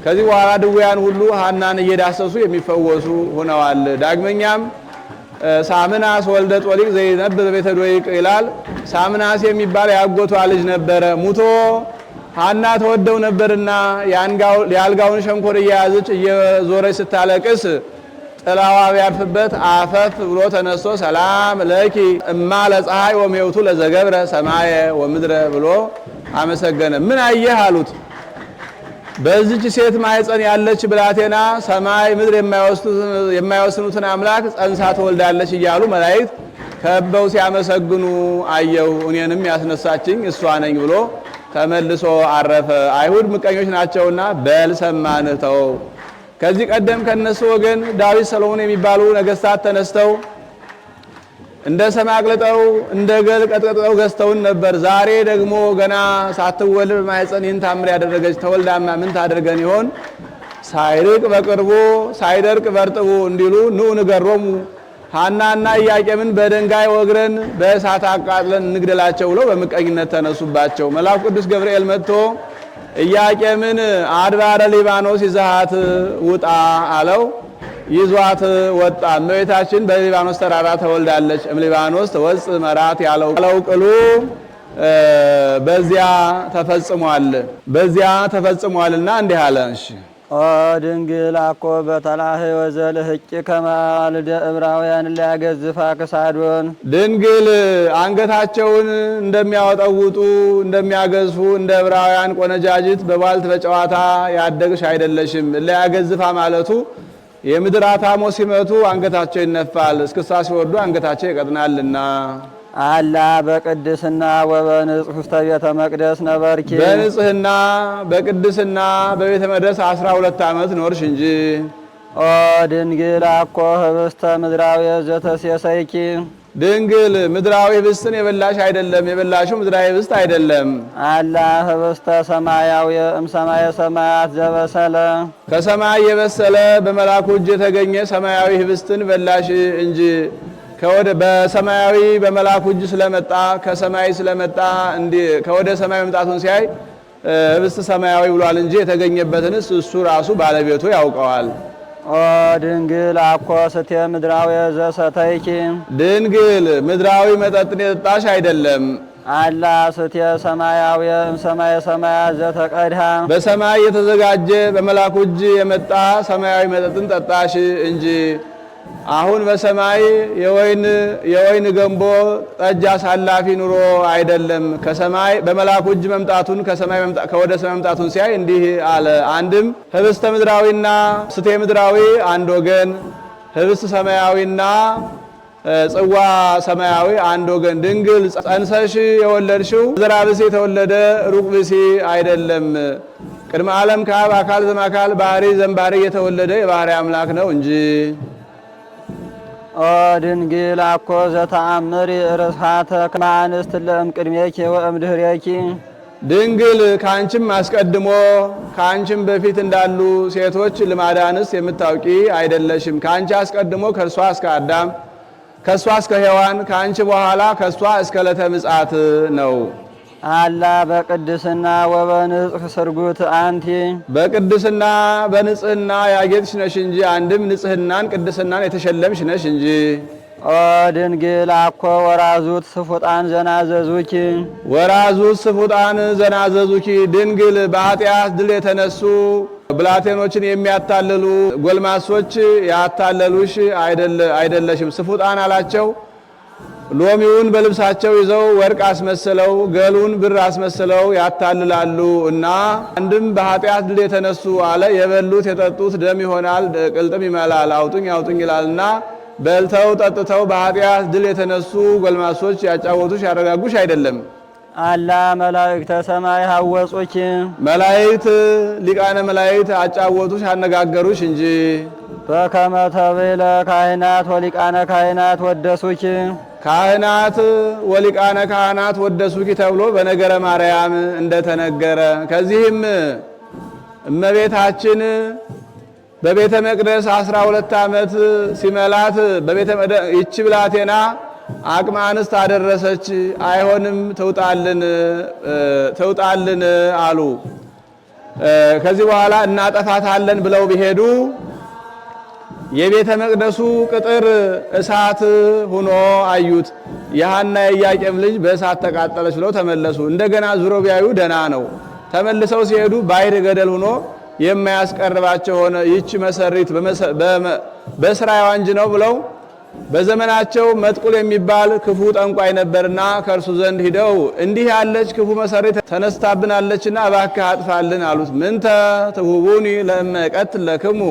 ከዚህ በኋላ ድውያን ሁሉ ሐናን እየዳሰሱ የሚፈወሱ ሆነዋል። ዳግመኛም ሳምናስ ወልደ ጦሊቅ ዘይነብብ በቤተ ዶይቅ ይላል። ሳምናስ የሚባል ያጎቷ ልጅ ነበረ። ሙቶ ሐና ተወደው ነበርና የአልጋውን ሸንኮር እየያዘች እየዞረች ስታለቅስ ጥላዋ ቢያርፍበት አፈፍ ብሎ ተነስቶ ሰላም ለኪ እማ ለፀሐይ ወሜውቱ ለዘገብረ ሰማየ ወምድረ ብሎ አመሰገነ። ምን አየህ አሉት። በዚች ሴት ማኅፀን ያለች ብላቴና ሰማይ ምድር የማይወስኑትን አምላክ ጸንሳ ትወልዳለች እያሉ መላእክት ከበው ሲያመሰግኑ አየሁ። እኔንም ያስነሳችኝ እሷ ነኝ ብሎ ተመልሶ አረፈ። አይሁድ ምቀኞች ናቸውና በል ሰማንህ ተው። ከዚህ ቀደም ከነሱ ወገን ዳዊት፣ ሰሎሞን የሚባሉ ነገስታት ተነስተው እንደ ሰም አቅልጠው እንደ ገል ቀጥቅጠው ገዝተውን ነበር። ዛሬ ደግሞ ገና ሳትወልድ በማኅፀን ይህን ታምር ያደረገች ተወልዳማ ምን ታደርገን ይሆን? ሳይርቅ በቅርቡ ሳይደርቅ በርጥቡ እንዲሉ ኑ ንገሮሙ ሐናና ኢያቄምን በድንጋይ ወግረን በእሳት አቃጥለን እንግደላቸው ብለው በምቀኝነት ተነሱባቸው። መልአኩ ቅዱስ ገብርኤል መጥቶ ኢያቄምን አድባረ ሊባኖስ ይዘሃት ውጣ አለው። ይዟት ወጣ። እመቤታችን በሊባኖስ ተራራ ተወልዳለች። እምሊባኖስ ተወጽእ መራት ያለው ቅሉ በዚያ ተፈጽሟልና እንዲህ አለ። እሺ ኦ ድንግል አኮ በተላህ ወዘልህቂ ከማልደ ዕብራውያን ሊያገዝፋ ክሳዶን ድንግል አንገታቸውን እንደሚያወጣውጡ እንደሚያገዝፉ እንደ ዕብራውያን ቆነጃጅት በቧልት በጨዋታ ያደግሽ አይደለሽም። ሊያገዝፋ ማለቱ የምድር አታሞ ሲመቱ አንገታቸው ይነፋል፣ እስክሳ ሲወርዱ አንገታቸው ይቀጥናልና። አላ በቅድስና ወበንጽሕ ውስተ ቤተ መቅደስ ነበርኪ በንጽህና በቅድስና በቤተ መቅደስ 12 ዓመት ኖርሽ እንጂ። ኦ ድንግል አኮ ህብስተ ምድራዊ ዘተሴሰይኪ ድንግል ምድራዊ ህብስትን የበላሽ አይደለም፣ የበላሽው ምድራዊ ህብስት አይደለም። አላ ህብስተ ሰማያዊ እምሰማየ ሰማያት ዘበሰለ ከሰማይ የበሰለ በመልአኩ እጅ የተገኘ ሰማያዊ ህብስትን በላሽ እንጂ። በሰማያዊ በመልአኩ እጅ ስለመጣ ከሰማይ ስለመጣ ከወደ ሰማይ መምጣቱን ሲያይ ህብስት ሰማያዊ ብሏል እንጂ የተገኘበትንስ እሱ ራሱ ባለቤቱ ያውቀዋል። ኦ ድንግል አኮ ስቴ ምድራዊ ዘሰተይኪ ድንግል ምድራዊ መጠጥን የጠጣሽ አይደለም። አላ ስቴ ሰማያዊ እምሰማየ ሰማያት ዘተቀድሃ በሰማይ የተዘጋጀ በመልአኩ እጅ የመጣ ሰማያዊ መጠጥን ጠጣሽ እንጂ። አሁን በሰማይ የወይን ገንቦ ጠጅ አሳላፊ ኑሮ አይደለም። ከሰማይ በመልአኩ እጅ መምጣቱን ከወደ ሰማይ መምጣቱን ሲያይ እንዲህ አለ። አንድም ህብስተ ምድራዊና ስቴ ምድራዊ አንድ ወገን፣ ህብስት ሰማያዊና ጽዋ ሰማያዊ አንድ ወገን። ድንግል ጸንሰሽ የወለድሽው ዘራ ብእሲ የተወለደ ሩቅ ብእሲ አይደለም። ቅድመ ዓለም ከአብ አካል ዘማካል ባህሪ ዘንባሪ የተወለደ የባህሪ አምላክ ነው እንጂ። ኦ ድንግል አኮ ዘተአምሪ ርስሓተ ከማንስት ለእም ቅድሜኪ ወእም ድህሬኪ ድንግል ከአንቺም አስቀድሞ ከአንቺም በፊት እንዳሉ ሴቶች ልማደ አንስት የምታውቂ አይደለሽም። ከአንቺ አስቀድሞ ከእርሷ እስከ አዳም፣ ከእሷ እስከ ሔዋን፣ ከአንቺ በኋላ ከእሷ እስከ ዕለተ ምጽአት ነው። አላ በቅድስና ወበንጽሕ ስርጉት አንቲ በቅድስና በንጽህና ያጌጥሽ ነሽ እንጂ። አንድም ንጽህናን ቅድስናን የተሸለምሽ ነሽ እንጂ። ኦ ድንግል አኮ ወራዙት ስፉጣን ዘናዘዙኪ ወራዙት ስፉጣን ዘናዘዙኪ ድንግል በኃጢአት ድል የተነሱ ብላቴኖችን የሚያታልሉ ጎልማሶች ያታለሉሽ አይደለሽም። ስፉጣን አላቸው። ሎሚውን በልብሳቸው ይዘው ወርቅ አስመስለው ገሉን ብር አስመስለው ያታልላሉ እና አንድም በኃጢአት ድል የተነሱ አለ። የበሉት የጠጡት ደም ይሆናል፣ ቅልጥም ይመላል፣ አውጡኝ አውጡኝ ይላልና በልተው ጠጥተው በኃጢአት ድል የተነሱ ጎልማሶች ያጫወቱሽ ያረጋጉሽ አይደለም። አላ መላእክተ ሰማይ ሀወጹኪ መላእክት ሊቃነ መላእክት አጫወቱሽ አነጋገሩሽ እንጂ። በከመ ተቤለ ካህናት ወሊቃነ ካህናት ወደሱኪ ካህናት ወሊቃነ ካህናት ወደሱኪ ተብሎ በነገረ ማርያም እንደተነገረ። ከዚህም እመቤታችን በቤተ መቅደስ 12 ዓመት ሲመላት በቤተ መቅደስ ይቺ ብላቴና አቅመ አንስት አደረሰች፣ አይሆንም ትውጣልን አሉ። ከዚህ በኋላ እናጠፋታለን ብለው ቢሄዱ የቤተ መቅደሱ ቅጥር እሳት ሆኖ አዩት። የሐና የኢያቄም ልጅ በእሳት ተቃጠለች ብለው ተመለሱ። እንደገና ዙሮ ቢያዩ ደና ነው። ተመልሰው ሲሄዱ ባሕር ገደል ሆኖ የማያስቀርባቸው ሆነ። ይህች መሰሪት በስራ ዋንጅ ነው ብለው በዘመናቸው መጥቁል የሚባል ክፉ ጠንቋይ ነበርና ከእርሱ ዘንድ ሂደው እንዲህ ያለች ክፉ መሰሪ ተነስታብናለችና እባክህ አጥፋልን አሉት። ምንተ ትሁቡኒ ለእመ እቀትል ለክሙ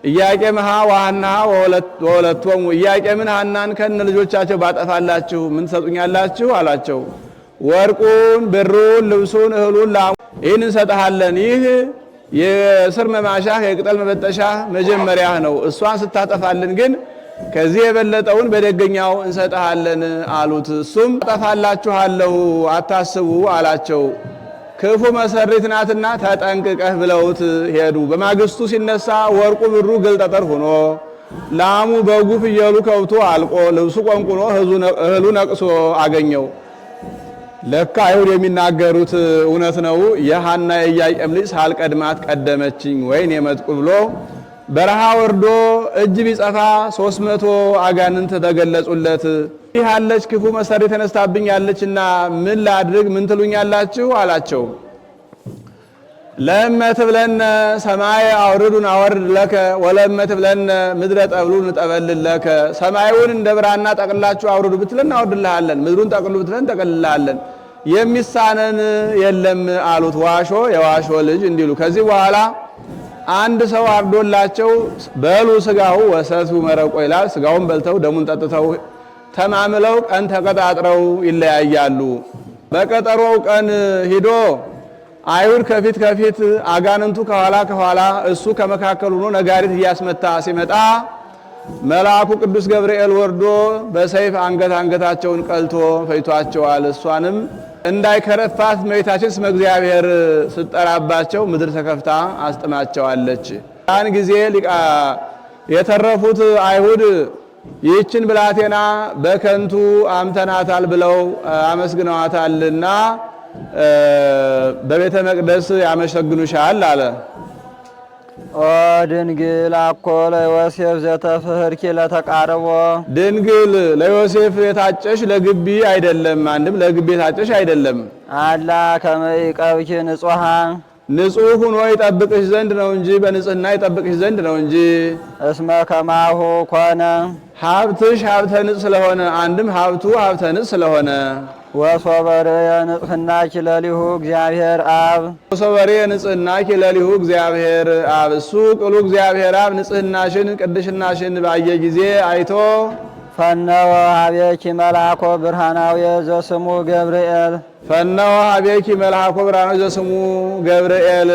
ኢያቄምሃ ወሐናሃ ወወለቶሙ ኢያቄምን ሐናን ከነ ልጆቻቸው ባጠፋላችሁ ምን ትሰጡኛላችሁ አላቸው። ወርቁን፣ ብሩን፣ ልብሱን፣ እህሉን ይህን እንሰጥሃለን። ይህ የስር መማሻህ የቅጠል መበጠሻህ መጀመሪያህ ነው። እሷን ስታጠፋልን ግን ከዚህ የበለጠውን በደገኛው እንሰጥሃለን አሉት። እሱም አጠፋላችኋለሁ አታስቡ አላቸው። ክፉ መሰሪት ናትና ተጠንቅቀህ ብለውት ሄዱ። በማግስቱ ሲነሳ ወርቁ ብሩ ግልጠጠር ሆኖ ላሙ በጉ ፍየሉ ከብቱ አልቆ ልብሱ ቆንቁኖ እህሉ ነቅሶ አገኘው። ለካ አይሁድ የሚናገሩት እውነት ነው። የሐና የኢያቄም ልጅ ሳልቀድማት ቀደመችኝ ወይን የመጥቁ ብሎ በረሃ ወርዶ እጅ ቢጸፋ 300 አጋንንት ተገለጹለት። ይህ ያለች ክፉ መሰሪ ተነስታብኝ ያለችና ምን ላድርግ ምን ትሉኛላችሁ አላቸው። ለእመት ብለነ ሰማይ አውርዱን አወርድ ለከ ወለእመት ብለነ ምድረ ጠብሉን ጠበልል ለከ። ሰማዩን እንደ ብራና ጠቅላችሁ አውርዱ ብትለን አውርድልሃለን፣ ምድሩን ጠቅሉ ብትለን ጠቅልልሃለን፣ የሚሳነን የለም አሉት። ዋሾ የዋሾ ልጅ እንዲሉ ከዚህ በኋላ አንድ ሰው አርዶላቸው በሉ ስጋው ወሰቱ መረቆ ይላል። ስጋውን በልተው ደሙን ጠጥተው ተማምለው ቀን ተቀጣጥረው ይለያያሉ። በቀጠሮው ቀን ሂዶ አይሁድ ከፊት ከፊት አጋንንቱ ከኋላ ከኋላ እሱ ከመካከል ሆኖ ነጋሪት እያስመታ ሲመጣ መልአኩ ቅዱስ ገብርኤል ወርዶ በሰይፍ አንገታቸውን ቀልቶ ፈይቷቸዋል። እሷንም እንዳይከረፋት እመቤታችን ስመ እግዚአብሔር ስትጠራባቸው ምድር ተከፍታ አስጥማቸዋለች። ያን ጊዜ የተረፉት አይሁድ ይህችን ብላቴና በከንቱ አምተናታል ብለው አመስግነዋታልና በቤተ መቅደስ ያመሰግኑሻል አለ። ኦ ድንግል አኮ ለዮሴፍ ዘተፍህርኪ ለተቃረቦ ድንግል ለዮሴፍ የታጨሽ ለግቢ አይደለም፣ አንድም ለግቢ የታጨሽ አይደለም። አላ ከመይቀብኪ ንጹሃ ንጹህ ሆኖ ይጠብቅሽ ዘንድ ነው እንጂ በንጽህና ይጠብቅሽ ዘንድ ነው እንጂ። እስመ ከማሁ ኮነ ሀብትሽ ሀብተ ንጽህ ስለሆነ፣ አንድም ሀብቱ ሀብተ ንጽህ ስለሆነ። ወሶበሬ ንጽህናኪ ለሊሁ እግዚአብሔር አብ ወሶበሬ ንጽህናኪ ለሊሁ እግዚአብሔር አብ። እሱ ቅሉ እግዚአብሔር አብ ንጽህናሽን ቅድሽናሽን ባየ ጊዜ አይቶ ፈነወ ሀቤኪ መልአኮ ብርሃናዊ ዘስሙ ገብርኤል ፈነወ ሀቤኪ መልአኮ ብርሃናዊ ዘስሙ ገብርኤል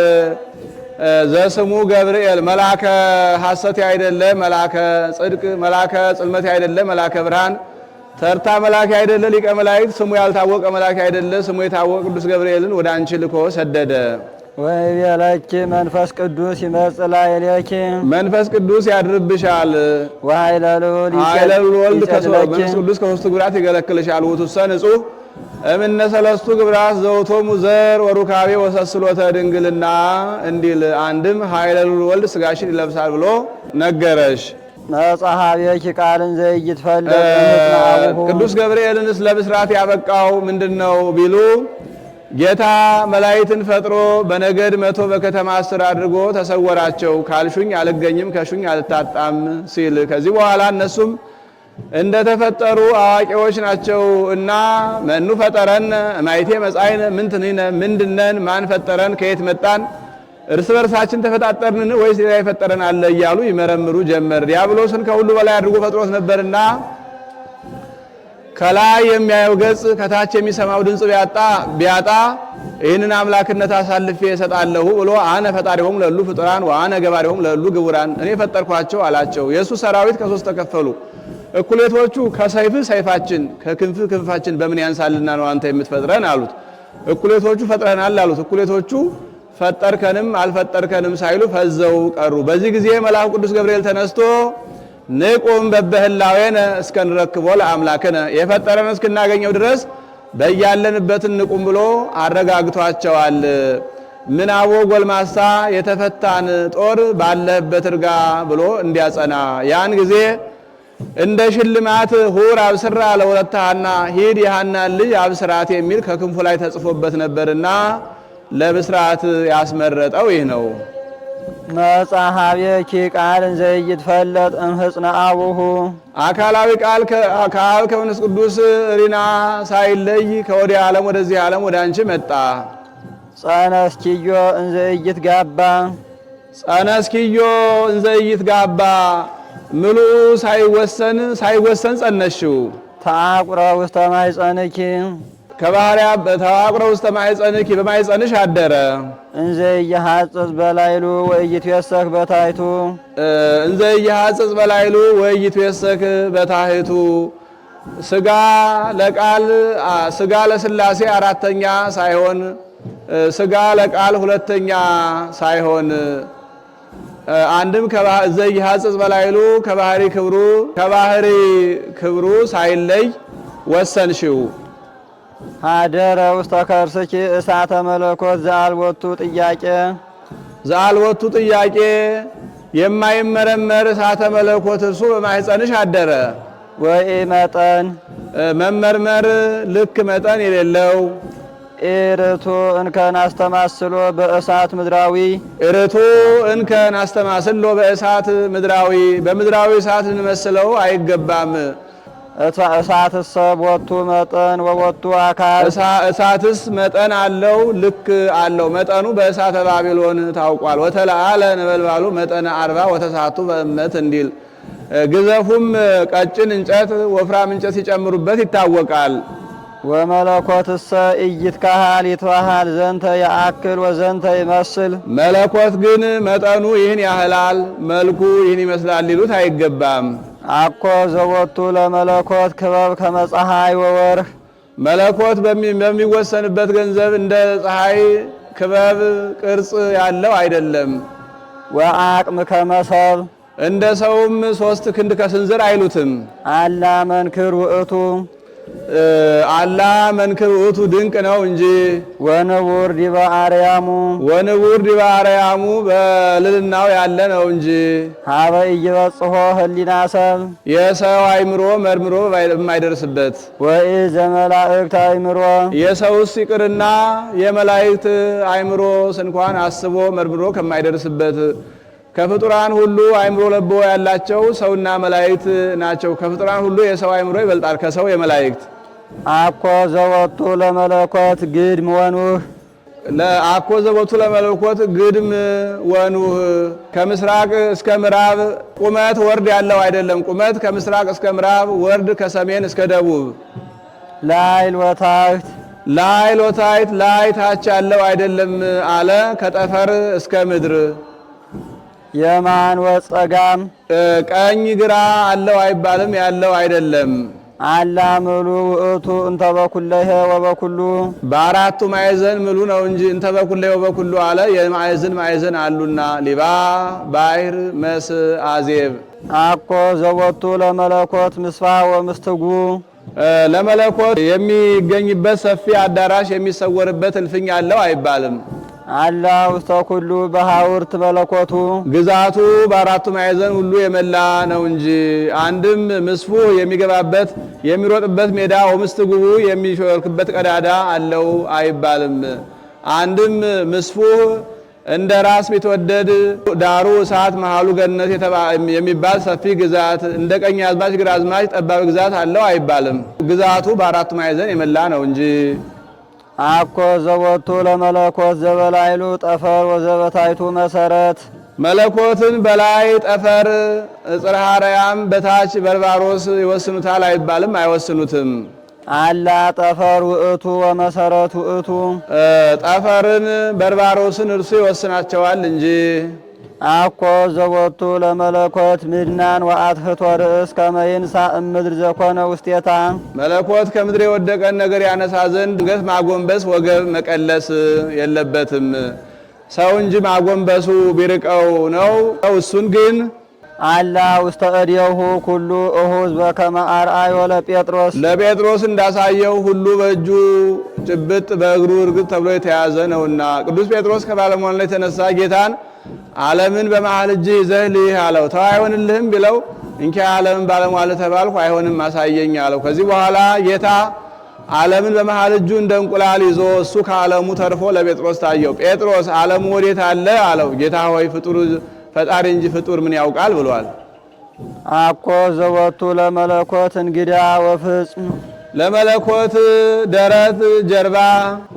ዘስሙ ገብርኤል መልአከ ሐሰት አይደለ መልአከ ጽድቅ መልአከ ጽልመት አይደለ መልአከ ብርሃን ተርታ መልአክ አይደለ ሊቀ መላእክት ስሙ ያልታወቀ መልአክ አይደለ ስሙ የታወቀ ቅዱስ ገብርኤልን ወደ አንቺ ልኮ ሰደደ። ወይቤለኪ መንፈስ ቅዱስ ይመጽእ ላዕሌኪ መንፈስ ቅዱስ ያድርብሻል። ወኃይለ ልዑል ወልድ መንፈስ ቅዱስ ከሦስቱ ግብራት ይገለክልሻል። ውእቱሰ ንጹሕ እምነ ሰለስቱ ግብራት ዘውቶሙ ዘር ወሩካቤ ወሰስሎተ ድንግልና እንዲል አንድም ኃይለ ልዑል ወልድ ስጋሽን ይለብሳል ብሎ ነገረሽ። መጽሐቤኪ ቃልን ዘይትፈልጥ ቅዱስ ገብርኤልንስ ለብስራት ያበቃው ምንድነው ቢሉ ጌታ መላእክትን ፈጥሮ በነገድ 100 በከተማ 10 አድርጎ ተሰወራቸው። ካልሹኝ አልገኝም ከሹኝ አልታጣም ሲል ከዚህ በኋላ እነሱም እንደተፈጠሩ አዋቂዎች ናቸው እና መኑ ፈጠረን ማይቴ መጻይነ ምንትነን ምንድነን ማን ፈጠረን ከየት መጣን እርስ በርሳችን ተፈጣጠርን ወይስ ሌላ የፈጠረን አለ እያሉ ይመረምሩ ጀመር። ዲያብሎስን ከሁሉ በላይ አድርጎ ፈጥሮት ነበርና ከላይ የሚያየው ገጽ ከታች የሚሰማው ድምጽ ቢያጣ ይህንን አምላክነት አሳልፌ እሰጣለሁ ብሎ አነ ፈጣሪሆም ለሉ ፍጡራን ወአነ ገባሪሆም ለሉ ግቡራን እኔ ፈጠርኳቸው አላቸው። የእሱ ሰራዊት ከሶስት ተከፈሉ። እኩሌቶቹ ከሰይፍ ሰይፋችን ከክንፍ ክንፋችን በምን ያንሳልና ነው አንተ የምትፈጥረን አሉት። እኩሌቶቹ ፈጥረናል አሉት። እኩሌቶቹ ፈጠርከንም አልፈጠርከንም ሳይሉ ፈዘው ቀሩ። በዚህ ጊዜ መልአኩ ቅዱስ ገብርኤል ተነስቶ ንቁም በበህላዌነ እስከንረክቦ ለአምላክነ የፈጠረን እስክናገኘው ድረስ በያለንበት ንቁም ብሎ አረጋግቷቸዋል። ምናቦ ጎልማሳ የተፈታን ጦር ባለበት እርጋ ብሎ እንዲያጸና ያን ጊዜ እንደ ሽልማት ሁር አብስራ ለወለተ ሐና ሂድ የሐናን ልጅ አብስራት የሚል ከክንፉ ላይ ተጽፎበት ነበርና ለብስራት ያስመረጠው ይህ ነው። መጽሐቤኪ ቃል እንዘይትፈለጥ እምሕፅነ አቡሁ አካላዊ ቃል ከአብ ከመንፈስ ቅዱስ ሪና ሳይለይ ከወዲህ ዓለም ወደዚህ ዓለም ወደ አንቺ መጣ። ጸነስኪዮ እንዘይትጋባ ጸነስኪዮ እንዘይትጋባ ምሉ ሳይወሰን ጸነሽው። ተአቁረ ውስተ ማኅፀንኪ ከባህሪያ ተዋቅረ ውስተ ማኅፀንኪ በማኅፀንሽ አደረ። እንዘይሐጽጽ በላይሉ ወኢይትዌሰክ በታሕቱ እንዘይሐጽጽ በላይሉ ወኢይትዌሰክ በታሕቱ ሥጋ ለቃል ሥጋ ለሥላሴ አራተኛ ሳይሆን ሥጋ ለቃል ሁለተኛ ሳይሆን አንድም እንዘይሐጽጽ በላይሉ ከባህሪ ክብሩ ሳይለይ ወሰንሽው። ሀደረ ውስተ ከርስኪ እሳተ መለኮት ዘአልቦቱ ጥያቄ የማይመረመር እሳተ መለኮት እርሱ በማኅፀንሽ አደረ። ወኢመጠን መመርመር ልክ መጠን የሌለው ኢርቱ እንከን አስተማስሎ በእሳት ምድራዊ ኢርቱ እንከን አስተማስሎ በእሳት ምድራዊ በምድራዊ እሳት ልንመስለው አይገባም። እሳትሰ ቦቱ መጠን ወቦቱ አካል እሳትስ መጠን አለው ልክ አለው። መጠኑ በእሳተ ባቢሎን ታውቋል። ወተለአለ ነበልባሉ መጠነ 40 ወተሳቱ በእመት እንዲል ግዘፉም ቀጭን እንጨት ወፍራም እንጨት ሲጨምሩበት ይታወቃል። ወመለኮትሰ ኢይትካሃል ይትዋሃል ዘንተ ያአክል ወዘንተ ይመስል መለኮት ግን መጠኑ ይህን ያህላል መልኩ ይህን ይመስላል ሊሉት አይገባም። አኮ ዘቦቱ ለመለኮት ክበብ ከመፀሐይ ወወርህ መለኮት በሚወሰንበት ገንዘብ እንደ ፀሐይ ክበብ ቅርጽ ያለው አይደለም። ወአቅም ከመሰብ እንደ ሰውም 3 ክንድ ከስንዝር አይሉትም። አላ መንክር ውእቱ አላ መንክር ውእቱ ድንቅ ነው እንጂ ወንቡር ዲበ አርያሙ በልልናው ያለ ነው እንጂ ሀበ ኢይበጽሖ ህሊና ሰብ የሰው አእምሮ መርምሮ የማይደርስበት ወኢ ዘመላእክት አእምሮ የሰውስ ይቅርና የመላእክት አእምሮ እንኳን አስቦ መርምሮ ከማይደርስበት ከፍጡራን ሁሉ አእምሮ ለቦ ያላቸው ሰውና መላእክት ናቸው። ከፍጡራን ሁሉ የሰው አእምሮ ይበልጣል ከሰው የመላእክት። አኮ ዘቦቱ ለመለኮት ግድም ወኑህ አኮ ዘቦቱ ለመለኮት ግድም ወኑህ ከምስራቅ እስከ ምዕራብ ቁመት ወርድ ያለው አይደለም። ቁመት ከምስራቅ እስከ ምዕራብ ወርድ ከሰሜን እስከ ደቡብ ላይል ወታሕት ላይ ታች ያለው አይደለም አለ። ከጠፈር እስከ ምድር የማን ወጸጋም ቀኝ ግራ አለው አይባልም ያለው አይደለም። አላ ምሉ ውእቱ እንተ በኩለሄ ወበኩሉ በአራቱ ማዕዘን ምሉ ነው እንጂ እንተ በኩለሄ ወበኩሉ አለ። ማዕዘን አሉና ሊባ ባሕር መስ አዜብ አኮ ዘቦቱ ለመለኮት ምስፋ ወምስትጉ ለመለኮት የሚገኝበት ሰፊ አዳራሽ የሚሰወርበት እልፍኝ አለው አይባልም። አላ ውስተ ኩሉ በሐውርት መለኮቱ ግዛቱ በአራቱ ማዕዘን ሁሉ የመላ ነው እንጂ አንድም ምስፉ የሚገባበት የሚሮጥበት ሜዳ ወምስትጉቡ የሚሾልክበት ቀዳዳ አለው አይባልም። አንድም ምስፉ እንደ ራስ ቢትወደድ ዳሩ እሳት መሃሉ ገነት የሚባል ሰፊ ግዛት እንደ ቀኝ አዝማች ግራ አዝማች ጠባብ ግዛት አለው አይባልም። ግዛቱ በአራቱ ማዕዘን የመላ ነው እንጂ አኮ ዘቦቱ ለመለኮት ዘበላይሉ ጠፈር ወዘበታይቱ መሰረት መለኮትን በላይ ጠፈር ጽርሐ አርያም በታች በርባሮስ ይወስኑታል አይባልም አይወስኑትም። አላ ጠፈር ውእቱ ወመሰረት ውእቱ ጠፈርን በርባሮስን እርሱ ይወስናቸዋል እንጂ አኮ ዘቦቱ ለመለኮት ምድናን ወአትሕቶ ርእስ ከመ ይንሣእ እምድር ዘኮነ ውስቴታ መለኮት ከምድር የወደቀን ነገር ያነሳ ዘንድ ድንገት ማጎንበስ ወገብ መቀለስ የለበትም። ሰው እንጂ ማጎንበሱ ቢርቀው ነው። እሱን ግን አላ ውስተ እዴሁ ኩሉ እሁዝ በከመ አርአዮ ለጴጥሮስ ለጴጥሮስ እንዳሳየው ሁሉ በእጁ ጭብጥ በእግሩ እርግጥ ተብሎ የተያዘ ነውና ቅዱስ ጴጥሮስ ከባለሟልነት የተነሳ ጌታን ዓለምን በመሃል እጅ ይዘህ ልይህ አለው። ተው አይሆንልህም ቢለው እንኪ ዓለምን ባለሟል ተባልኩ አይሆንም አሳየኝ አለው። ከዚህ በኋላ ጌታ ዓለምን በመሃል እጁ እንደ እንቁላል ይዞ እሱ ከዓለሙ ተርፎ ለጴጥሮስ ታየው። ጴጥሮስ ዓለሙ ወዴት አለ አለው። ጌታ ሆይ ፍጡር ፈጣሪ እንጂ ፍጡር ምን ያውቃል ብሏል። አኮ ዘወቱ ለመለኮት እንግዳ ወፍጽም ለመለኮት ደረት ጀርባ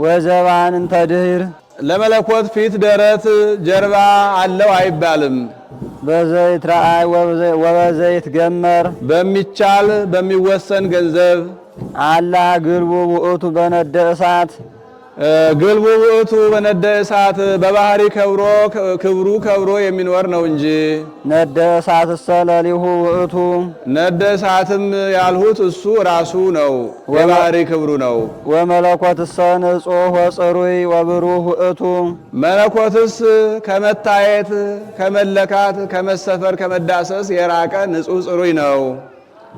ወዘባን እንተ ድህር ለመለኮት ፊት ደረት ጀርባ አለው አይባልም። በዘይት ረአይ ወበዘይት ገመር በሚቻል በሚወሰን ገንዘብ አላ ግልቡ ውእቱ በነደ እሳት ግልቡ ውእቱ በነደ እሳት በባህሪ ክብሩ ከብሮ የሚኖር ነው እንጂ ነደ እሳት ሰለሊሁ ውእቱ ነደ እሳትም ያልሁት እሱ ራሱ ነው፣ የባህሪ ክብሩ ነው። ወመለኮት ንጹሕ ወጽሩይ ወብሩህ ውእቱ መለኮትስ ከመታየት ከመለካት ከመሰፈር ከመዳሰስ የራቀ ንጹሕ ጽሩይ ነው።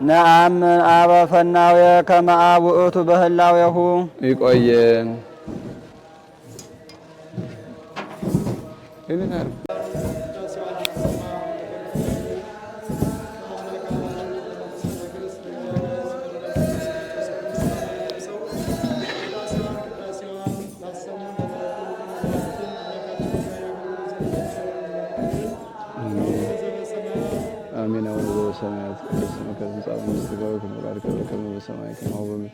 ነአምን አበ ፈናውየ ከመ አብ ውእቱ በህላዌሁ ይቆየን። አሜን። አሁን በሰማያት በስመከ ትምጻእ መንግሥትከ ወከመ ፈቃድከ በከመ በሰማይ ከማሁ በምድር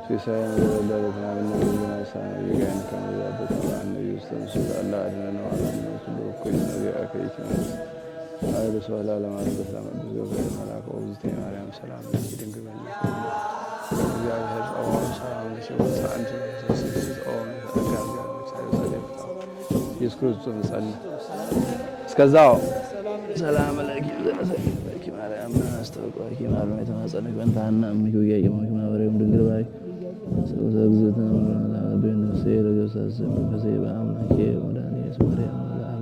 ሲሳየነ ዘለለዕለትነ ሀበነ ወኅድና ውሳነ ወጌጋየነ ከመ በዛብህ ጠባነ ውስተ ምስል አላ አድኅነነ ወአልዓነ ኩሉ እኩይ ነቢያከ ይእቲ ኃይለ ስብሐት ለዓለመ ዓለም በሰላም ቅዱስ ገብርኤል መልአከ ወእግዝእትየ ማርያም ሰላም ለኪ ድንግል በኅሊናኪ እግዚአብሔር ጸባኦት ሰላም ለኪ ወሰአንቺ ኢየሱስ ክርስቶስ ጸልይ እስከዛው ሰላም ለኪ ዘለሰኪ ማርያም አስተውቋኪ ማርያም የተማጸነች በእንታና እምኪ ወያየማኪ ማርያም ድንግል ባይ ሰውተ እግዝእትነ በእንተ ለገብሳስ መንፈሴ በአምላኬ ወዳኔስ ማርያም ለአብ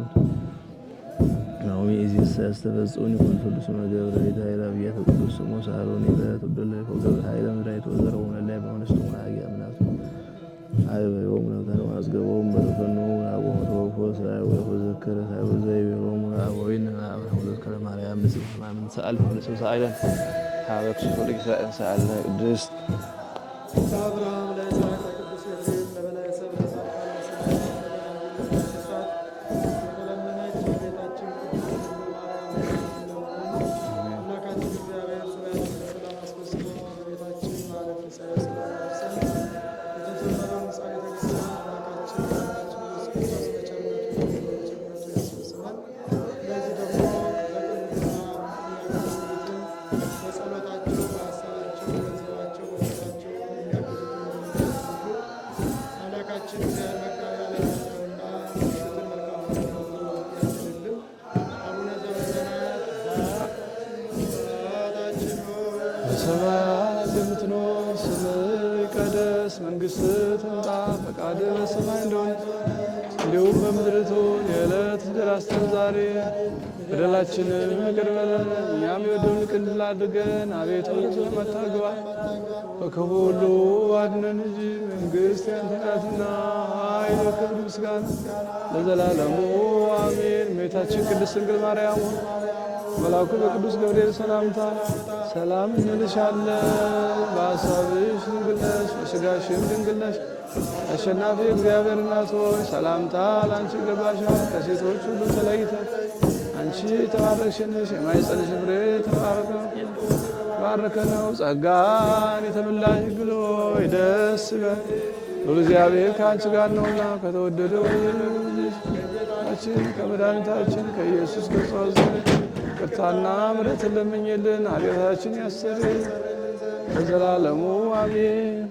ናዊ እዚህ ያስተፈጽሙን ይኩን ሁሉስ መገብረ ኃይለ አብያተ ቅዱስ ስሙ ሳሮን ይተብደለ ወገብረ ኃይለ ምድራይት ወዘረውነ ላይ በሆነስቱ ማያምናቱ አይበዮም ነገር ማስገበውም በፈኑ አቦም ተወፎ ሳይው ወዘከረ ሳይው ዘይበዮም አቦይን አብርሃም ከለ ማርያም ንጽሕ ማምን ሰአል ወለሰው ሳይለን አበክሱ ለጊዜ እንሰአል ቅዱስ አብርሃም ለይስሐቅ ቅዱስ ገብርኤል ለበላይ ሰብ በሰማያት የምትኖር ስምህ ይቀደስ፣ መንግሥትህ ትምጣ፣ ፈቃድህ በሰማይ እንደሆነች እንዲሁም በምድር ትሁን። የዕለት እንጀራችንን ስጠን ዛሬ፣ በደላችንን ይቅር በለን እኛም የበደሉንን እንድንል አድርገን፣ አቤቱ ወደ አታግባን ከክፉ ሁሉ አድነን እንጂ መንግሥት ያንተ ናትና፣ ኃይል፣ ክብር፣ ምስጋና ለዘላለሙ አሜን። እመቤታችን ቅድስት ድንግል ማርያም መልአኩ በቅዱስ ገብርኤል ሰላምታ ሰላም እንልሻለን። በሐሳብሽ ድንግል ነሽ፣ በሥጋሽም ድንግል ነሽ። አሸናፊ እግዚአብሔር እናት ሆይ ሰላምታ ለአንቺ ይገባሻል። ከሴቶች ሁሉ ተለይተሽ አንቺ የተባረክሽ ነሽ፣ የማኅፀንሽ ፍሬ የተባረከ ነው። ጸጋን የተመላሽ ድንግል ሆይ ደስ ይበልሽ፣ እግዚአብሔር ከአንቺ ጋር ነውና ከተወደደው ልጅሽ ከመድኃኒታችን ከኢየሱስ ክርስቶስ ይቅርታና ምሕረትን ለምኝልን ኃጢአታችንን ያስተሰርይ ለዘላለሙ አሜን።